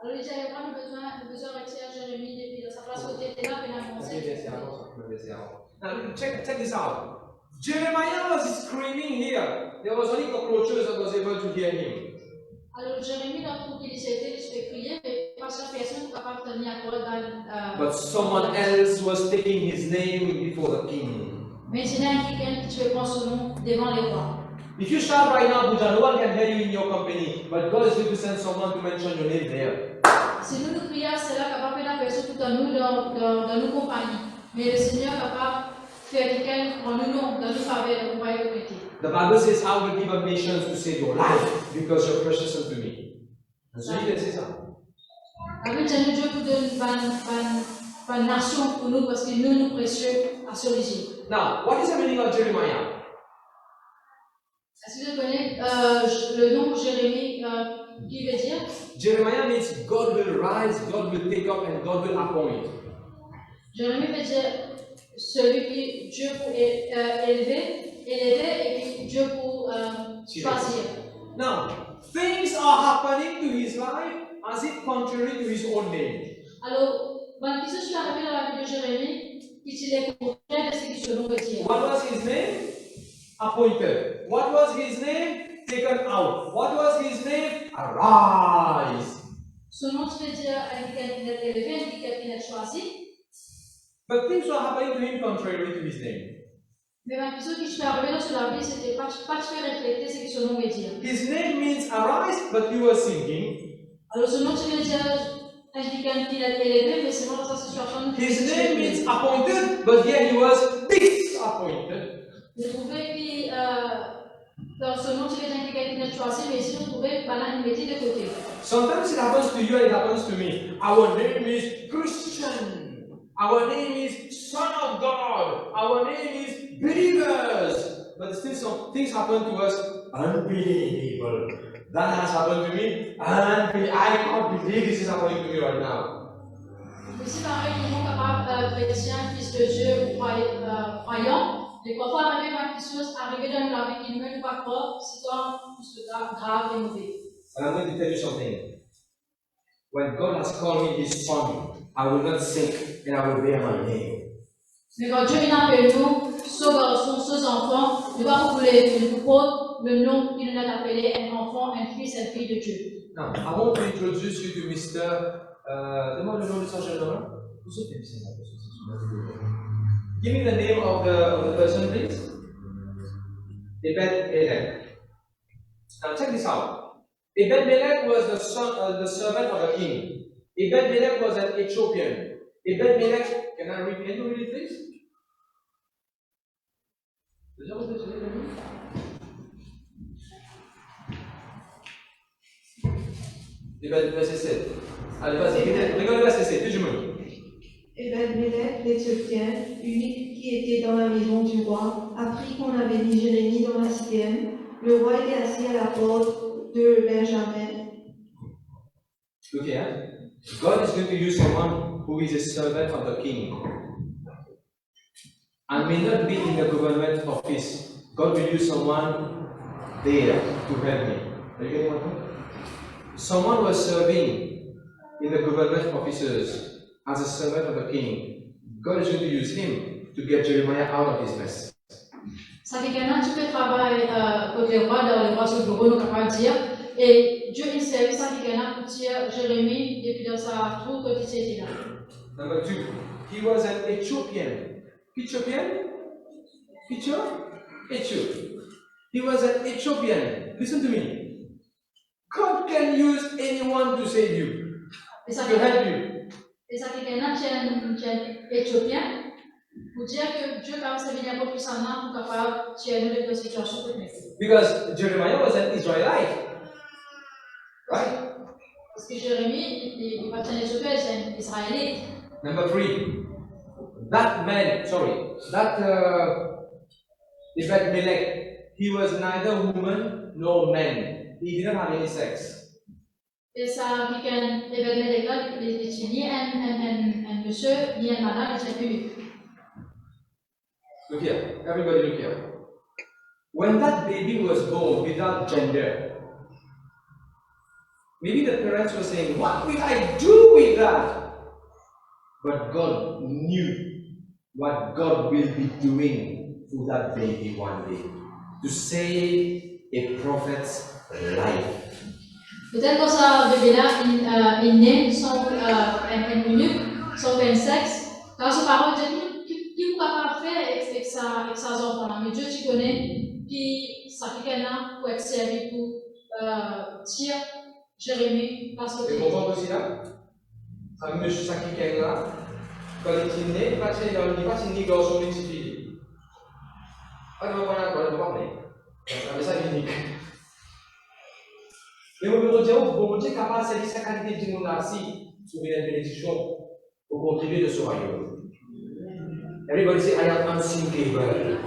Alors, il avait vraiment besoin de retirer Jérémie depuis sa place où il était là, Now, check this out. Jeremiah was screaming here. There was only cockroaches that was able to hear him. Alors, Jérémie, dans tout qu'il s'était, il se fait crier, mais pas chaque personne capable de tenir à quoi dans. But someone else was taking his name before the king. Mais il y a quelqu'un qui te prend son nom devant les rois. If you shout right now, Buddha, no one can hear you in your company, but God is going to send someone to mention your name there. Si nous nous crions, c'est là capable de la personne tout à nous dans nos compagnies. Mais le Seigneur est capable de faire quelqu'un en nous, dans nos faveurs, pour pouvoir être prêté. The Bible says, I will give up nations to save your life because you're precious unto me. So you can say ça. La Bible dit Dieu vous donne une nation pour nous parce que nous précieux à son origine. Now, what is the meaning of Jeremiah? Est-ce que vous connaissez le nom Jérémie qui veut dire? Jeremiah means God will rise, God will take up, and God will appoint. Jérémie veut dire celui qui Dieu pour élever et puis Dieu pour choisir. Now, things are happening to his life as if contrary to his own name. Alors, quand ce qui est arrivé dans la vie de Jérémie, il est contraire de ce que son nom veut dire. What was his name? Appointed. What was his name? Taken out. What was his name? Arise. Son nom veut dire qu'il est élevé, qu'il est choisi. But things were happening to him contrary to his name. Mais ce qui est arrivé dans la vie, c'était pas de faire refléter ce que son nom veut dire. His name means arise, but he was sinking. Alors, son nom veut dire indiquant qu'il est élevé, mais c'est dans sa situation. His name means appointed, but here he was disappointed. Vous trouvez que dans son nom, tu veux indiquer qu'il est choisi, mais ici, vous trouvez qu'il est mis de côté. Sometimes it happens to you and it happens to me. Our name is Christian. Our name is Son of God. Our name is believers. But still some things happen to us unbelievable. That has happened to me. I can't believe this is happening to me right now. Ici, pareil, nous sommes capables, chrétiens, fils de Dieu, croyants, mais parfois arriver à quelque chose, arriver dans la vie qui ne peut pas croire, c'est plus grave et mauvais. And I'm going to tell you something. When God has called me His Son, I will not sink and I will bear my name. Mais quand Dieu vient appelle nous, ce garçon, ce enfant, nous va vous prendre le nom qu'il nous a appelé, un enfant, un fils, une fille de Dieu. Now, I want to introduce you to Mr. Demande le nom de son jeune homme. Give me the name of the person, please. Ebed-Melech. Now, check this out. Ebed-Melech was the servant of a king. Ebed-Melech was an Ethiopian. Ebed-Melech, can you read it, please? Verset 7. Allez, vas-y, regarde le verset 7, tout le monde. Ebed-Melech, l'Éthiopien, unique qui était dans la maison du roi, apprit qu'on avait mis Jérémie dans la sienne. Le roi était assis à la porte de Benjamin. Look here. God is going to use someone who is a servant of the king and may not be in the government office. God will use someone there to help me. Are you getting what I mean? Someone was serving in the government offices as a servant of the king. God is going to use him to get Jeremiah out of his mess. Ça fait qu'un an, tu peux travailler côté roi, dans le roi sur le bureau, nous capable de dire. Et Dieu il servi ça fait qu'un an pour dire Jérémie, depuis dans sa trou, côté c'était là. Number 2, he was an Ethiopian. Ethiopian? Ethiopian. He was an Ethiopian. Listen to me. God can use anyone to save you, to help you. Et ça fait qu'un an, tu es éthiopien, pour dire que Dieu va servir n'importe plus en an pour capable de tirer de situation pour nous. Because Jeremiah was an Israelite. Right? Parce que Jérémie, il va tenir sur place, c'est un Israélite. Number 3, that Ebed-Melech, he was neither woman nor man. He didn't have any sex. Et ça fait qu'un événement d'école, il était ni un monsieur, ni un madame, il était unique. Look here, everybody look here. When that baby was born without gender, maybe the parents were saying, what will I do with that? But God knew what God will be doing for that baby one day, to save a prophet's life. Peut-être que ça bébé-là, il naît sans un unique, sans un sexe, car ce parole dit qu'il ne peut pas faire avec sa enfant. Mais Dieu tu connais, puis ça fait qu'un an pour être servi pour tirer Jérémie parce que. Et pourquoi aussi là? Ça me choque là. Quand il est né, il va tenir garçon et petite fille. Pas de voir là, pas parler. Un message unique. Mais on peut dire, bon Dieu capable de servir sa qualité de monde assis sous une bénédiction pour contribuer de ce royaume. Everybody say, I am unthinkable.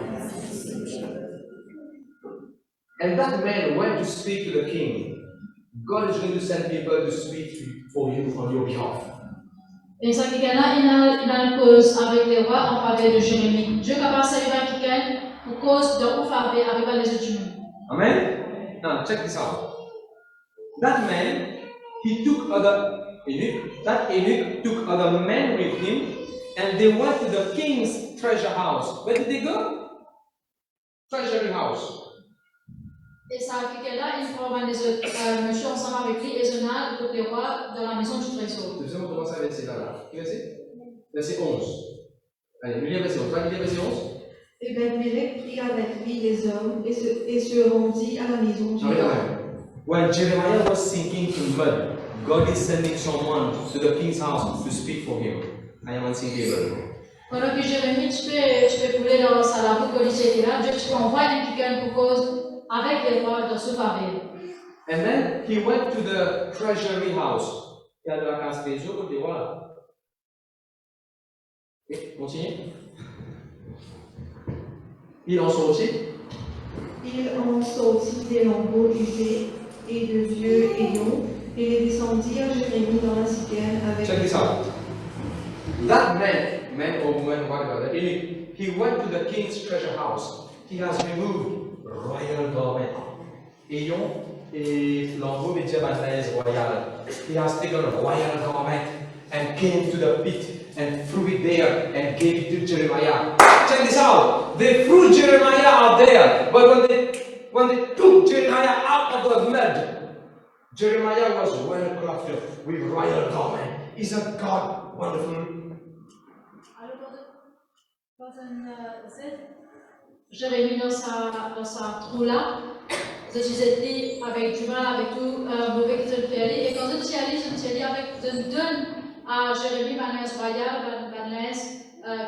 And that man went to speak to the king. God is going to send people to speak for you on your behalf. Et ça, quelqu'un-là, il a une cause avec les rois en faveur de Jérémie. Dieu est capable de servir quelqu'un pour cause de ou faveur avec les autres humains. Amen? Now, check this out. That man, he took other eunuch. That eunuch took other men with him, and they went to the king's treasure house. Where did they go? Treasury house. Et ça, quelqu'un-là, il prend des autres monsieur ensemble avec lui et ils ont de côté roi dans la maison du trésor. Deuxièmement, comment ça verset là? Quel verset? Verset 11. Allez, lisez verset 11. Vas-y, verset 11. Et Ben-Mélec prit avec lui les hommes et se rendit à la maison du roi. When Jeremiah was sinking in mud, God is sending someone to the king's house to speak for him. I am unthinkable. Pendant que Jérémie, tu peux couler dans la route policière qui est là, Dieu tu peux envoyer quelqu'un pour cause avec les rois dans ce faveur. And then he went to the treasury house. Il y a de la casse des jours, des rois. Et continue. Il en sortit. Il en sortit des lambeaux usés et de vieux ayons, et les descendit à Jérémie dans la citerne avec. Check this out. That man or woman, whatever, he went to the king's treasure house. He has removed royal garment. Ayons et lambeaux veut dire bataille royale. He has taken a royal garment and came to the pit and threw it there and gave it to Jeremiah. Check this out. They threw Jeremiah out there, but when they took Jeremiah out of the mud, Jeremiah was well clothed with royal garment. Isn't God wonderful? Jérémie dans sa trou là, je suis avec du mal, avec tout mauvais qui se fait et quand je suis allé avec je donne à Jérémie Banlès Royal,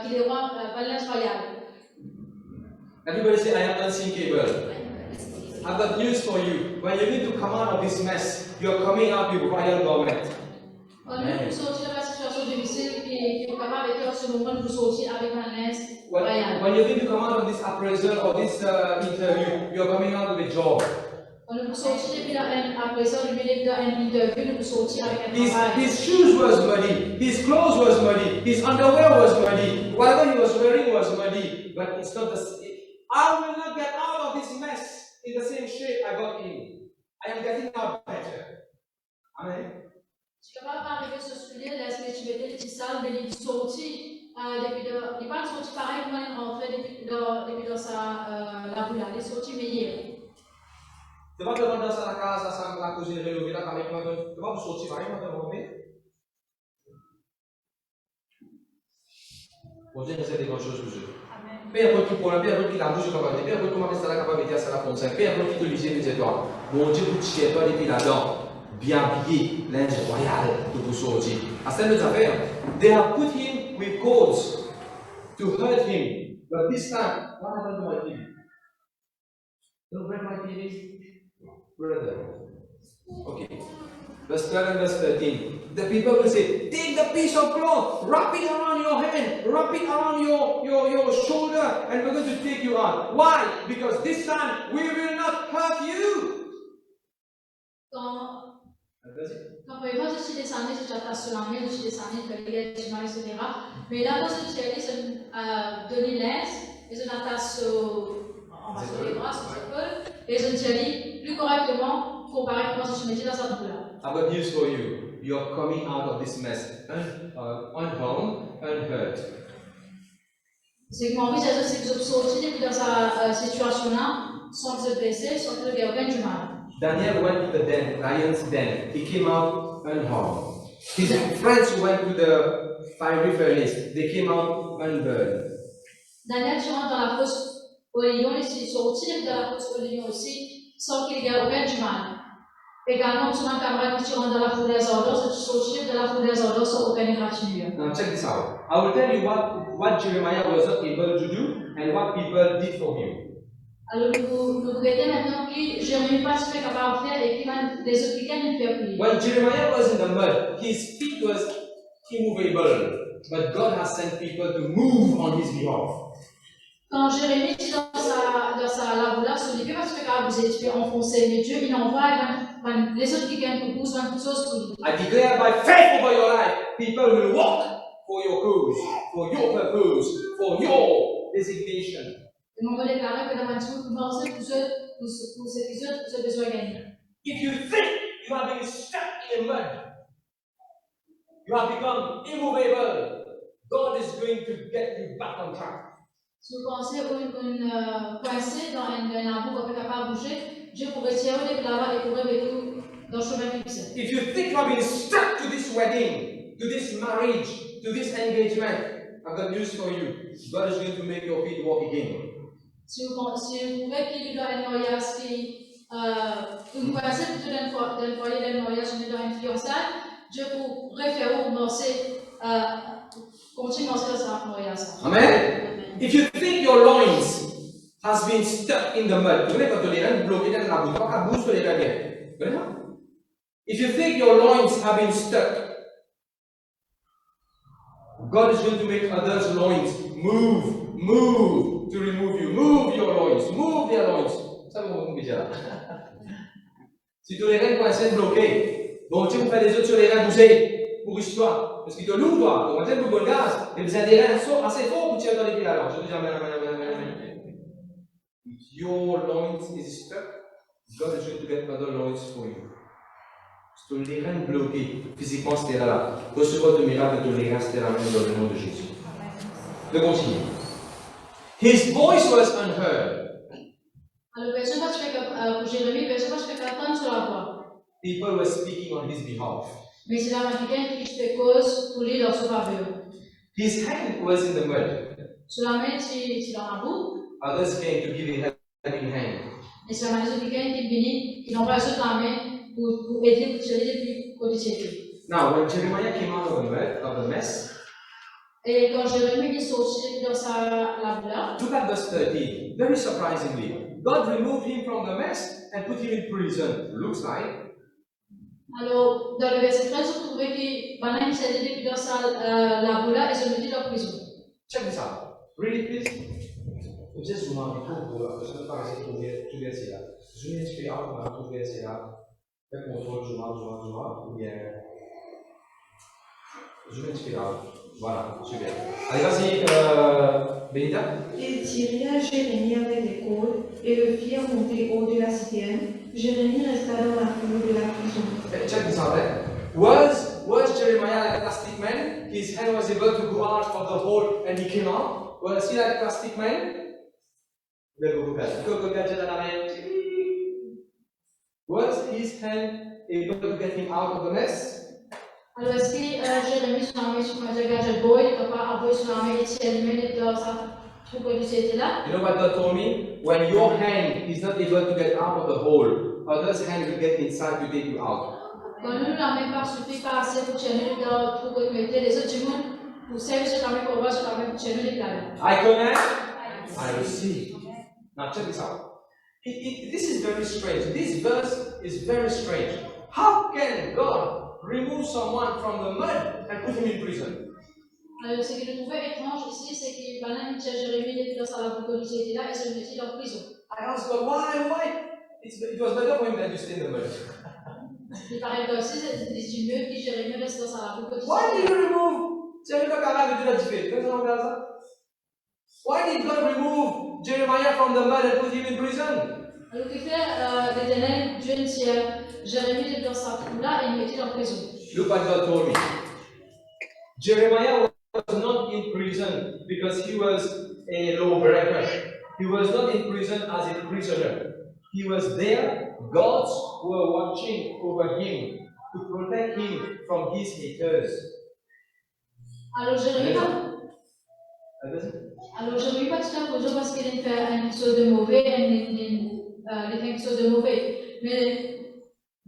qui est roi Banlès Royal. Everybody say, I am unthinkable. I've got news for you. When you need to come out of this mess, you're coming out with royal garment. Quand nous sortir de la situation difficile qui est capable avec ce moment de sortir avec Banlès Royal. When you need to come out of this appraisal or this interview, you're coming out with a job. Quand nous sortir depuis l'appraisal, nous venons une interview, nous sortir avec un travail. His shoes was muddy, his clothes was muddy, his underwear was muddy, whatever he was wearing was muddy. But it's not the. I will not get out of this mess in the same shape I got in. I am getting out better. Amen. Tu ne peux pas arriver à ce sujet, laisse-moi tu mettais les petits salles, mais il sortit depuis il n'est pas sorti pareil comme il rentrait depuis dans la boule, il est sorti meilleur. Tu vas te rendre dans la casa, la cuisine rénovée, là, avec moi, tu vas vous sortir pareil, moi, de revenir. Bon Dieu, c'est des grandes choses pour eux. Peu importe qui problème, peu importe qui la bouche capable, peu importe comment ça la capable de ça la fontaine, peu importe qui te lisait des étoiles. Mon Dieu, vous tirez toi depuis là-dedans, bien habillé, linge royal, de vous sortir. À cette autre affaire, they have put him with cords to hurt him. But this time, what happened to my TV? Don't break my TV, brother. Okay. Verse 12 and verse 13. The people will say, take the piece of cloth, wrap it around your hand, wrap it around your shoulder, and we're going to take you out. Why? Because this time we will not hurt you. Quand je suis descendu, je suis sur la main, je suis descendu, etc. Mais là, quand je suis allé, donner l'aise, et je m'attache en bas sur les bras, sur les épaules, et je me suis allé plus correctement, comparé à comment je suis mis dans cette boule-là. I've got news for you. You're coming out of this mess unharmed, unhurt. C'est que mon envie, c'est que je sortis depuis dans cette situation-là, sans se blesser, sans que je gagne du mal. Daniel went to the den, lion's den. He came out unharmed. His friends went to the fiery furnace. They came out unburned. Daniel se rend dans la fosse au lion, il s'est sorti de la fosse au lion aussi, sans qu'il gagne aucun du mal. Également, sur un camarade qui rentre dans la foule des ordres, c'est sortir de la foule des ordres sans aucune égratignure. Now check this out. I will tell you what Jeremiah was not able to do and what people did for him. Alors, nous regardons maintenant que Jérémie pas fait capable de faire et qui des autres qui ne faire plus. When Jeremiah was in the mud, his feet was immovable, but God has sent people to move on his behalf. Quand Jérémie est dans sa laboula, ce n'est pas parce que vous êtes enfoncé, mais Dieu il envoie les autres qui gagnent pour vous, une chose pour lui. I declare by faith over your life, people will walk for your cause, for your purpose, for your designation. Et on va déclarer que dans ma vie, vous pensez pour cet épisode, vous avez besoin de gagner. If you think you have been stuck in the mud, you have become immovable, God is going to get you back on track. Si vous pensez qu'on coincé dans un bout qu'on est capable de bouger, Dieu pourrait tirer les là-bas et pourrait mettre tout dans le chemin qui vient. If you think you have been stuck to this wedding, to this marriage, to this engagement, I've got news for you. God is going to make your feet walk again. Si vous trouvez qu'il y a un mariage qui vous coincez plutôt d'un foyer d'un mariage, on est dans une fiançailles, Dieu pourrait faire commencer continuer dans ce mariage. Amen. If you think your loins has been stuck in the mud, if you think your loins have been stuck, God is going to make others' loins move to remove you. Move your loins, move their loins. Ça vous comprenez déjà. Si tous les reins coincés bloqués, bon Dieu vous fait des autres sur les reins bougés. Pour histoire, parce qu'il te loue, toi, pour monter le bon gaz, et vous avez des reins assez forts pour tirer dans les pieds alors. Je te dis amen, amen, amen, amen, amen. If your loins is stuck, God is going to get other loins for you. Si tu les reins bloqués, physiquement c'était là. Recevoir de miracles de les reins c'était là même dans le nom de Jésus. De continuer. His voice was unheard. Alors, personne ne fait pour Jérémie, personne ne fait qu'attendre sur la voix. People were speaking on his behalf. Mais c'est la quelqu'un qui fait cause pour lui dans son faveur. His hand was in the mud. Sur la main, c'est dans la boue. Others came to give him a helping hand. Et c'est la main de quelqu'un qui vient, qui envoie sur la main pour aider, pour tirer depuis côté tirer. Now, when Jeremiah came out of the mess, et quand Jérémie est sorti dans sa laboula, look at verse 13. Very surprisingly, God removed him from the mess and put him in prison. Looks like. Alors, dans le verset 13, vous trouvez que Balaam s'est aidé depuis dans sa laboula et se met dans la prison. Check this out. Read it, please. Vous êtes souvent un peu pour la personne par exemple tout verset là. Je viens de faire tout verset là. Le contrôle, je vois, ou bien. Je viens de faire voilà, super. Allez, vas-y, Benita. Ils tirèrent Jérémie avec des cordes et le firent monter haut de la citerne. Jérémie resta dans la cour de la prison. Check this out, Was Jeremiah like a plastic man? His hand was able to go out of the hole and he came out? Was he like a plastic man? Was his hand able to get him out of the mess? Alors, est-ce que Jérémie sur la main, sur le gadget boy, il n'a pas appuyé sur la main et tiré le main dans sa troupe de c'était là? You know what God told me? When your hand is not able to get out of the hole, others' hand will get inside to take you out. Quand nous, la main pas suffit pas assez pour tirer dans la troupe de mettre les autres du monde, pour servir sur la main pour voir sur la main pour tirer les plats. I connect, I receive. Now check this out. This is very strange. This verse is very strange. How can God remove someone from the mud and put him in prison? Alors, ce que je trouvais étrange ici, c'est que Balaam tient Jérémie depuis dans sa labour qui était là et se mettait en prison. I asked God, why? It was better for him than to stay in the mud. Il paraît que aussi, c'est mieux que Jérémie reste dans sa labour. Why did you remove? Why did God remove Jeremiah from the mud and put him in prison? Alors, que fait l'Éternel, Dieu tient Jérémie dans sa troupe là et il mettait en prison. Look what God told me. Jeremiah was not in prison because he was a lawbreaker. He was not in prison as a prisoner. He was there. Gods were watching over him to protect him from his haters. Alors, Jérémie pas tout à fait parce qu'il fait une chose de mauvais, il fait quelque chose de mauvais. Mais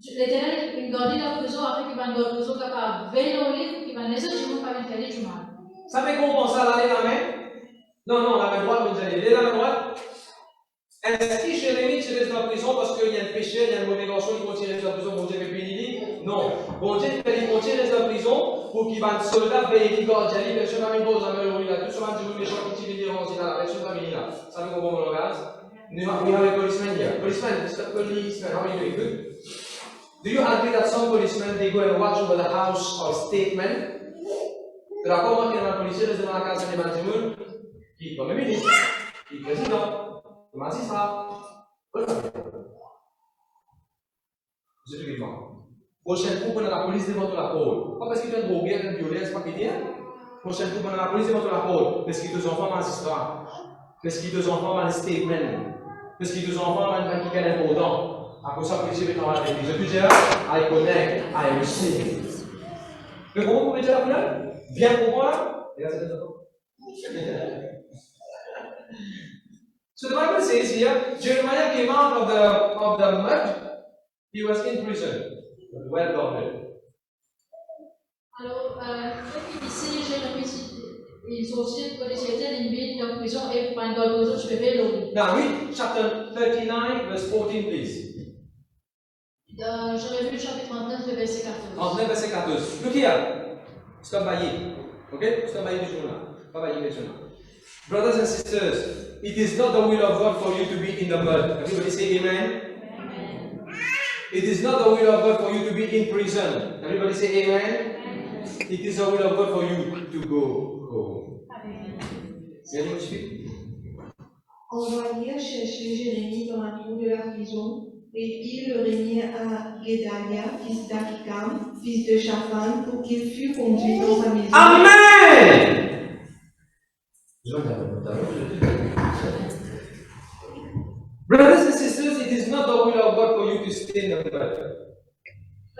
L'Éternel, il garde leur besoin afin qu'il va nous besoin capable veiller au livre, qu'il va les autres gens pas faire du mal. Ça fait qu'on pense à la main? Non, la main droite, vous allez la main droite. Est-ce que Jérémie se laisse dans la prison parce qu'il y a un péché, il y a un mauvais garçon qui continue dans la prison, bon Dieu fait pénir? Non. Bon Dieu fait qu'il continue dans la prison pour qu'il va un soldat veiller qui garde Jérémie, personne n'a mis pause à me là, tout ça va dire méchant qui tire des rangs, personne n'a mis là. Ça fait qu'on va mon langage. We have a policeman here. Policeman, how are you doing? Good? Do you agree that some policemen they go and watch over the house of statement? D'accord, moi, il y a un policier dans la case des Mandimoun, qui est le ministre, qui est le président, le magistrat. C'est tout évidemment. Prochaine fois, la police devant la pôle. Pas parce qu'il y a un drogué, un violent, c'est pas qu'il y a. Prochaine fois, la police devant la pôle. Parce qu'il y a deux enfants magistrat. Parce qu'il y a deux enfants dans le statement. Parce qu'il y a deux enfants dans qui est important. À cause de ça, le policier est dans la télé. Je peux dire, I connect, I receive. Mais comment vous pouvez dire la couleur? Bien pour moi? So the Bible says here, Jeremiah came out of the mud. He was in prison. Well guarded. Alors, ici, Jérémie, ils sont aussi que les étaient une de prison et pas dans le autres, je vais l'eau. Now read chapter 39, verse 14, please. J'aurais vu le chapitre 39, le verset 14. 39, verset 14. Look here. Stop by here. Okay? Stop by here du journal. Pas by here du journal. Brothers and sisters, it is not the will of God for you to be in the mud. Everybody say amen. Amen. It is not the will of God for you to be in prison. Everybody say amen. Amen. It is the will of God for you to go home. Amen. Envoyèrent chercher Jérémie dans la cour de la prison, et ils le réunirent à Guédalia, fils d'Akikam, fils de Shaphan, pour qu'il fût conduit dans sa maison. Amen! Brothers and sisters, it is not the will of God for you to stay in the mud.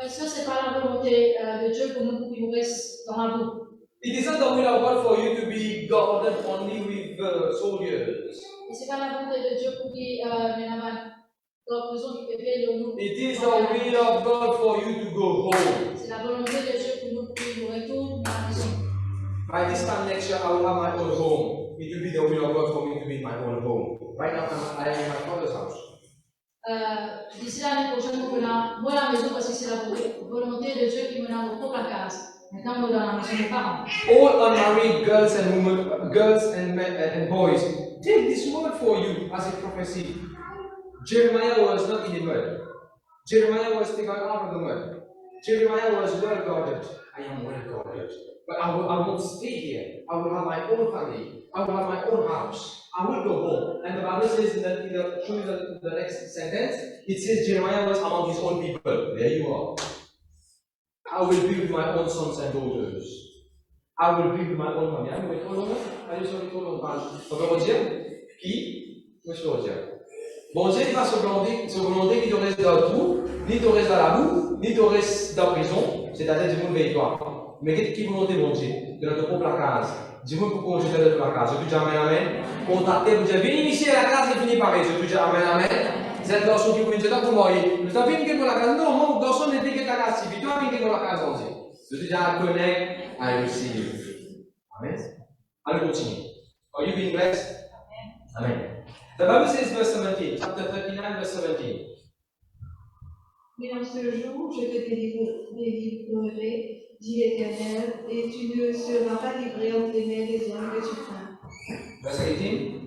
Ça, c'est pas la volonté de Dieu pour nous pour qu'il nous reste dans la boue. It is not the will of God for you to be guarded only with soldiers. Et c'est pas la volonté de Dieu pour qu'il dans prison qui peut faire le nous. It is the will of God for you to go home. C'est la volonté de Dieu pour nous qu'il nous retourne dans la maison. By this time next year, I will have my own home. It will be the will of God for me to be in my own home. Right now, I am in my father's house. D'ici l'année prochaine, moi la maison parce que c'est la volonté de Dieu qui me donne mon propre case. Maintenant, moi dans la maison de mes parents. All unmarried girls and women, girls and men and boys, take this word for you as a prophecy. Jeremiah was not in the mud. Jeremiah was taken out of the mud. Jeremiah was well guarded. I am well guarded. But I won't stay here. I will have my own family. I will have my own house. I will go home. And the Bible says in the next sentence, it says Jeremiah was among his own people. There you are. I will be with my own sons and daughters. I will be with my own family. Allez, sur les page. On va redire qui? Moi, je peux redire. Bon Dieu n'est pas sur volonté qui te reste dans le trou, ni te reste dans la boue, ni te reste dans la prison, c'est-à-dire du monde veille toi. Mais qui volonté bon Dieu? De notre propre case. Dis-moi pourquoi je suis dans la case. Je te dis amen. Contactez, vous dites, venez ici à la case et finissez par je te dis amen. C'est un garçon qui vous dit, vous voyez, vous avez venu pour la case. Non, mon garçon n'est pas la case. Tu as venu pour la case, on dit. Je te dis, I connect, I receive. Amen. Allez, continue. Are you being blessed? Amen. The Bible says, verse 17, chapter 39, verse 17. Mais en ce jour, je te délivrerai, dit l'Éternel, et tu ne seras pas livré entre les mains des hommes que tu crains. Verse 18.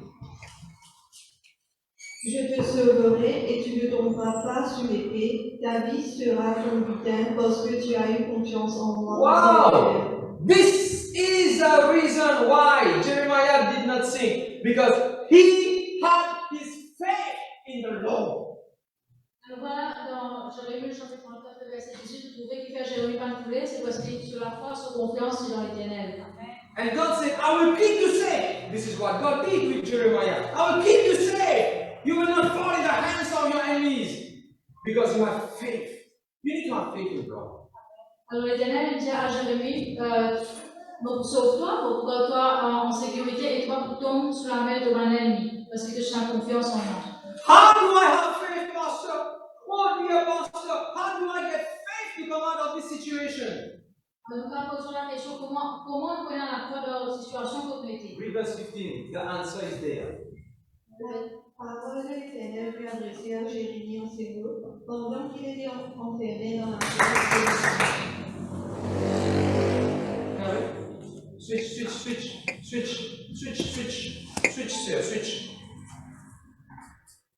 Je te sauverai et tu ne tomberas pas sous l'épée. Ta vie sera ton butin parce que tu as eu confiance en moi. Wow! This is the reason why Jeremiah did not sing, because he had his faith in the Lord. Alors voilà, j'avais lu le chapitre 34, verset 18, vous trouvez qu'il fait Jérémie pas de poulet, c'est parce qu'il sur la foi, sur confiance dans l'Éternel. And God said, I will keep you safe. This is what God did with Jeremiah. I will keep you safe. You will not fall in the hands of your enemies because you have faith. You need to have faith in God. Alors l'Éternel dit à Jérémie, donc sauve-toi, pour que toi en sécurité et toi pour tomber sous la main de mon ennemi, parce que tu as confiance en moi. How do I have faith, Pastor? What we are pastor, how do I get faith to come out of this situation? Nous posons la question comment nous prenons la foi dans la situation qu'on était. Read verse 15. The answer is there. La parole de l'Éternel fut adressée à Jérémie en ces mots, pendant qu'il était enfermé dans la Switch.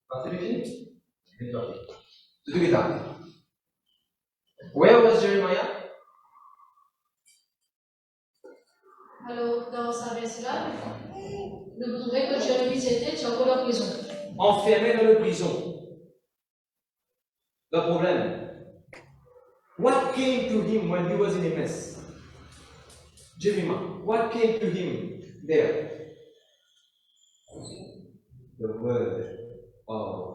Parti fini? Tout est là. Where was Jeremiah? Alors, dans sa verset-là, nous trouvons que Jérémie était encore en prison. Enfermé dans la prison. Le problème. What came to him when he was in a mess? Jeremiah, what came to him there? The word of God.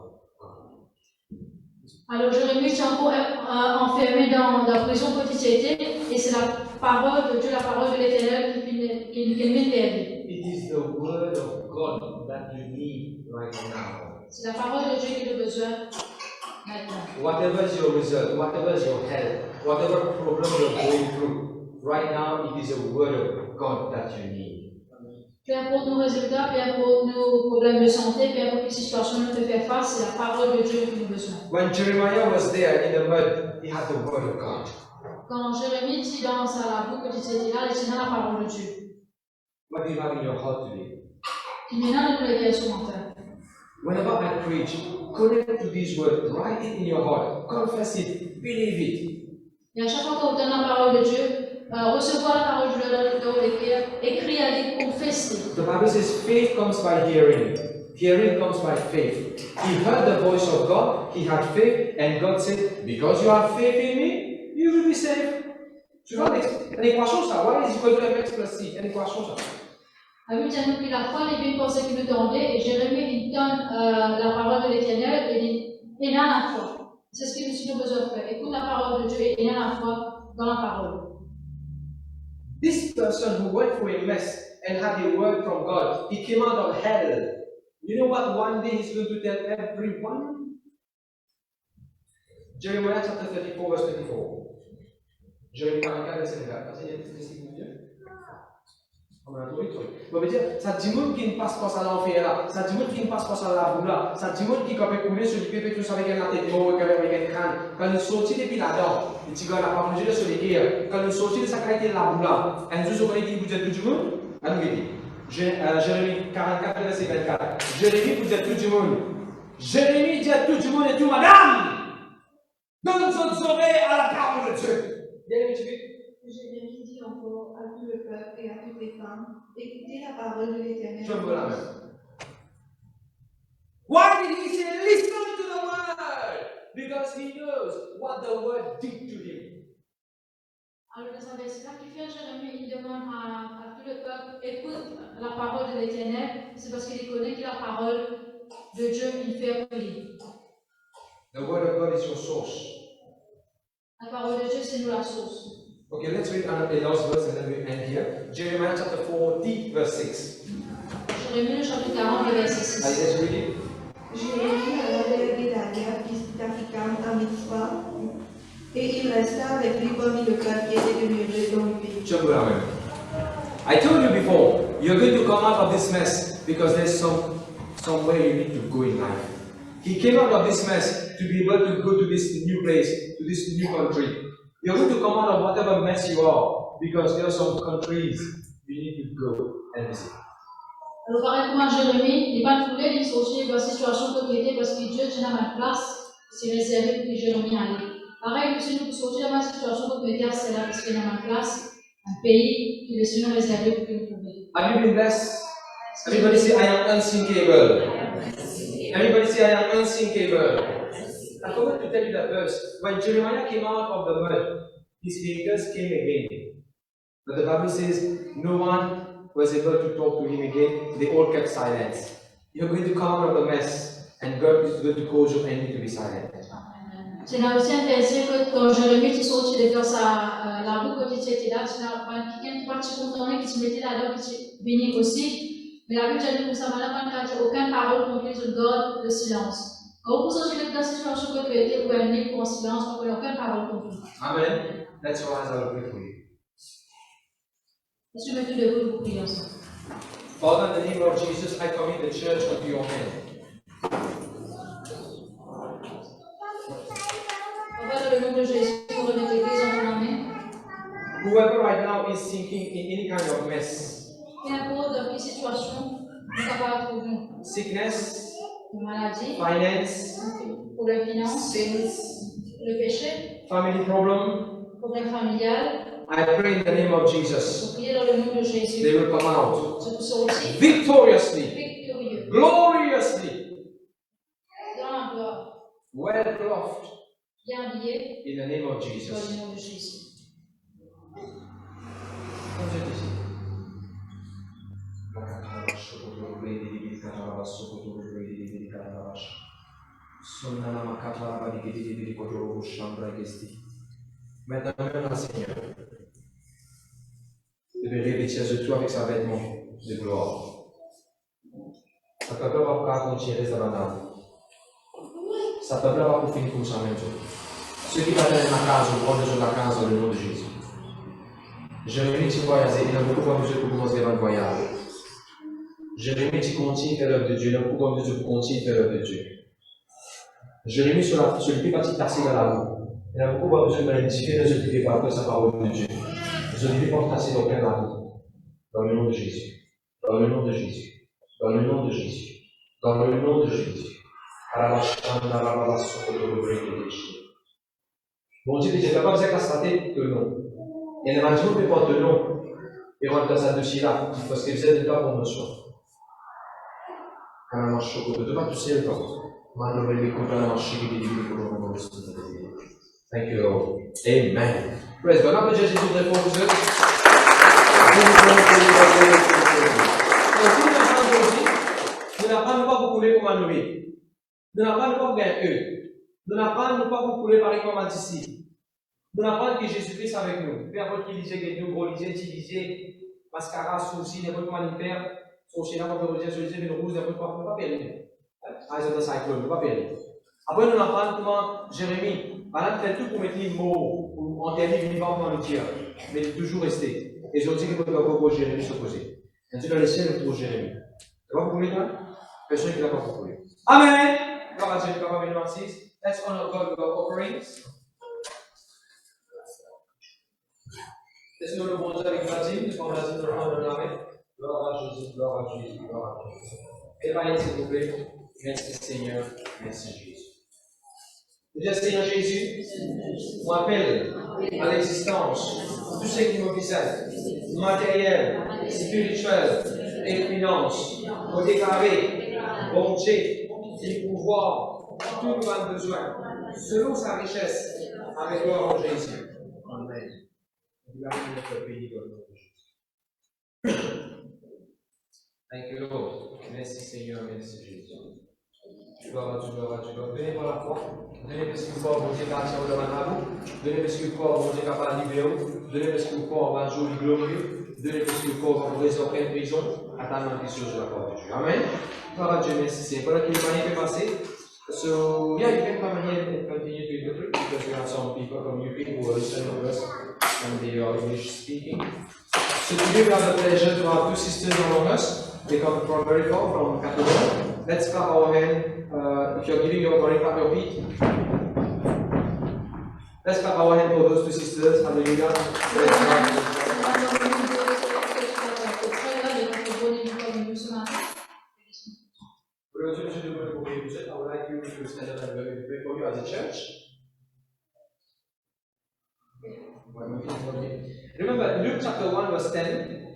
Alors, Jérémie était encore enfermé dans la prison quand il était, et c'est la parole de Dieu, la parole de l'Éternel qui nous fait. It is the word of God that you need right now. C'est la parole de Dieu qui a besoin maintenant. Whatever is your result, whatever is your health, whatever problem you're going through, right now it is the word of God that you need. Peu importe nos résultats, peu importe nos problèmes de santé, peu importe quelle situation nous peut faire face, c'est la parole de Dieu qui nous a besoin. When Jeremiah was there in the mud, he had the word of God. Quand Jérémie était dans la boue, quand il était là, il était dans la parole de Dieu. What do you have in your heart today? Et maintenant, nous les ce matin. Whenever I preach, connect to these words, write it in your heart, confess it, believe it. Et à chaque fois qu'on donne la parole de Dieu, recevoir la parole de Dieu dans les cœurs, écrire à les confesser. The Bible says faith comes by hearing. Hearing comes by faith. He heard the voice of God, he had faith, and God said, because you have faith in me, you will be saved. Tu vois, l'équation ça, y is equal to mx plus c, une équation ça. La Bible dit que la foi les bien pensées qui nous tendaient, et Jérémie il donne la parole de l'Éternel, et il est là la foi. C'est ce que nous avons besoin de faire. Écoute la parole de Dieu et il est là la foi dans la parole. This person who went through a mess and had a word from God, he came out of hell. You know what one day he's going to tell everyone? Jeremiah chapter 34, verse 24. Jérémie 44, verset 24. On a trouvé le truc. On veut dire, ça dit monde qui ne passe pas à l'enfer là, ça dit monde qui ne passe pas à la boue là, ça dit monde qui peut couler sur le pépé tout ça avec un tête mort, avec un crâne. Quand il sortit depuis là-dedans, le petit gars n'a pas bougé sur les guerres. Quand il sortit de sa qualité la boue là, un jour on dit vous êtes tout du monde, à nous dit. Jérémie 44, verset 24. Jérémie, vous êtes tout du monde. Jérémie dit à tout du monde et tout, madame, donne vos oreilles à la parole de Dieu. Jérémie dit encore à tout le peuple et à toutes les femmes, écoutez la parole de l'Éternel. Je veux la même. Why did he say listen to the word? Because he knows what the word did to him. Alors, dans sa verset-là, qui fait Jérémie, il demande à tout le peuple, écoute la parole de l'Éternel, c'est parce qu'il connaît que la parole de Dieu, il fait appeler. The word of God is your source. La parole de Dieu, c'est nous la source. Okay, let's read another last verse and then we end here. Jeremiah chapter 40, verse 6. Jérémie, le chapitre 40, le verset 6. Allez, let's read it. Jérémie alla vers Guédalia, fils d'Achikam, à Mitzpah, et il resta avec lui parmi le peuple qui était demeuré dans le pays. Je veux la même. I told you before, you're going to come out of this mess because there's somewhere you need to go in life. He came out of this mess to be able to go to this new place, to this new country. You're going to come out of whatever mess you are because there are some countries you need to go and visit. Alors, pareil comme Jérémie, il va trouver les sorties de la situation de était parce que Dieu tient à ma place, c'est réservé pour que Jérémie aille. Pareil que si nous sortir de ma situation de était, c'est là parce qu'il y a ma place, un pays qui est Seigneur réservé pour que nous trouvions. Have you been blessed? Everybody say, I am unsinkable. Everybody say, I am unsinkable. I forgot to tell you that verse. When Jeremiah came out of the mud, his angels came again. But the Bible says no one was able to talk to him again. They all kept silence. You're going to come out of the mess, and God is going to cause your enemy to be silent. C'est là aussi intéressant que quand Jérémie est sorti de la boue quand il était là, tu as quelqu'un qui partit contourner, qui se mettait là-dedans, qui se bénit aussi. Mais la Bible dit que ça m'a pas dit aucune parole contre lui, je garde le silence. Quand vous êtes dans une situation que tu as été gouverné pour un silence, pour aucune parole pour vous. Amen. Let's rise, I will pray for you. Est-ce que tu mets tout debout pour prier ensemble? Father, in the name of Jesus, I commit the church unto your hand. Papa, dans le nom de Jésus, pour remettre l'église entre la main. Whoever right now is thinking in any kind of mess, Qu'importe dans quelle situation, nous sommes capables de trouver sickness, une maladie, finance, pour les finances, sins, le péché, family problem, problème familial. I pray in the name of Jesus, Pour prier dans le nom de Jésus. they will come out Je vous sortis victoriously, victorieux, gloriously, dans la gloire, well clothed, bien habillé, in the name of dans Jesus. le nom de Jésus. Maintenant, Seigneur, devait revêtir de toi avec sa vêtement de gloire. Ça peut pas pour continuer sa banane. Ça peut pas pour finir comme ça même. Ceux qui vont dans la case, on prend de la case dans le nom de Jésus. Jérémie, tu voyages, il n'a beaucoup pas besoin pour commencer le voyage. Jérémie, tu continues à faire l'œuvre de Dieu, il n'a beaucoup pas besoin pour continuer à faire l'œuvre de Dieu. Jérémie, sur le plus petit taxi dans la roue, il n'a beaucoup pas besoin de l'identifier, ne se dit pas sa parole de Dieu. Je ne dis pas tasser dans plein la roue. Dans le nom de Jésus. Dans le nom de Jésus. Dans le nom de Jésus. Dans le nom de Jésus. Bon Dieu, je n'ai pas besoin de constater de nom. Et ne m'a dit que pas de nom. Et on va dans sa dossier là, parce que vous êtes pas pour notion. Quand on marche au côté de toi, tu sais le temps. Thank you, Lord. Amen. Praise God. Après Jésus, je réponds aux autres. Nous n'apprenons pas beaucoup les commandements. Nous n'apprenons pas bien eux. Nous n'apprenons pas beaucoup les paris comme ici. Nous n'apprenons que Jésus-Christ avec nous. Peu importe qui disait que nous, gros disait, qui disait, mascara, souci, n'importe quoi, nous faire, son chien, n'importe quoi, je disais, mais le rouge, n'importe quoi, ne pas perdre. Eyes on the cyclone, ne pas perdre. Après, nous apprenons comment Jérémie, voilà, fait tout pour mettre les mots, pour enterrer vivant pour nous dire, mais toujours rester. Et je dis que nous avons pour Jérémie s'opposer. Et tu dois laisser le pour Jérémie. Tu vas vous couler, toi? Personne qui l'a pas couler. Amen! Gloire à Dieu, gloire à Dieu, merci. Let's honor God with our offerings. Laissez-nous le bon Dieu avec Vadim, nous prenons Vadim dans le nom. Gloire à Jésus, gloire à Jésus, gloire à Jésus. Éloignez, s'il vous plaît. Merci Seigneur, merci Jésus. Déjà Seigneur Jésus, on appelle à l'existence tout ce qui me visait, matériel, spirituel et finance, pour déclarer bonté et pouvoir, tout nous a besoin, selon sa richesse, avec gloire en Jésus. Amen. Notre pays dans le nom de Jésus. Thank you Lord. Merci Seigneur, merci Jésus. Gloire à Dieu, gloire à Dieu. Venez par la foi. Venez parce que vous pouvez vous dire qu'à tirer de la venez parce que vous pouvez vous dire qu'à pas libérer. Venez parce que vous pouvez avoir un jour glorieux. Venez parce que vous pouvez avoir des aucune prison. Attendant des choses de la part de Dieu. Amen. Gloire à Dieu, merci Seigneur. Voilà qu'il m'a passé. So, yeah, you can come here and continue to interpret because we have some people from UK who are listening to us and they are English speaking. So today we have the pleasure to have two sisters among us. They come from very far, from Catalonia. Let's clap our hand. If you're giving your offering, clap your feet. Let's clap our hand for those two sisters. Hallelujah. I would like you to stand up and pray for you as a church. Remember, Luke chapter 1 verse 10.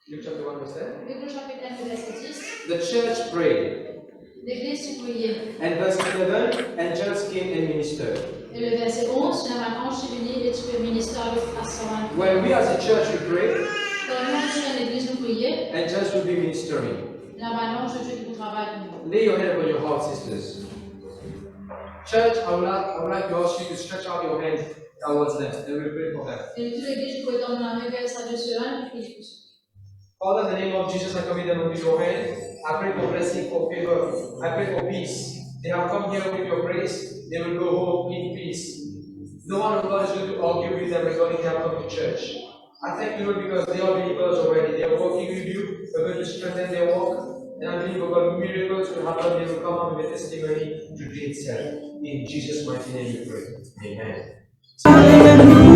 Luke chapter 1 verse 10. The church prayed. L'église priait. And verse 11, angels came and ministered. Et le verset 11, un ange est venu et tu peux ministrer à sa When we as a church we pray, quand nous, l'église, nous prions, angels will be ministering. la manage de Dieu qui travaille pour nous. Lay your hand on your heart, sisters. Church, I would like to ask you to stretch out your hands towards them and we'll pray for them. Et toute l'église, vous pouvez tendre la main vers sa deux sœurs et prier pour eux. Father, in the name of Jesus, I commit them into your hand. I pray for blessing, for favor. I pray for peace. They have come here with your grace. They will go home in peace. No one of God is going to argue with them regarding they have come to church. I thank you, Lord, because they are believers already. They are walking with you. You're going to strengthen their walk. And I believe, God, miracles will happen. They will come up with a testimony today itself. In Jesus' mighty name we pray. Amen. Hallelujah.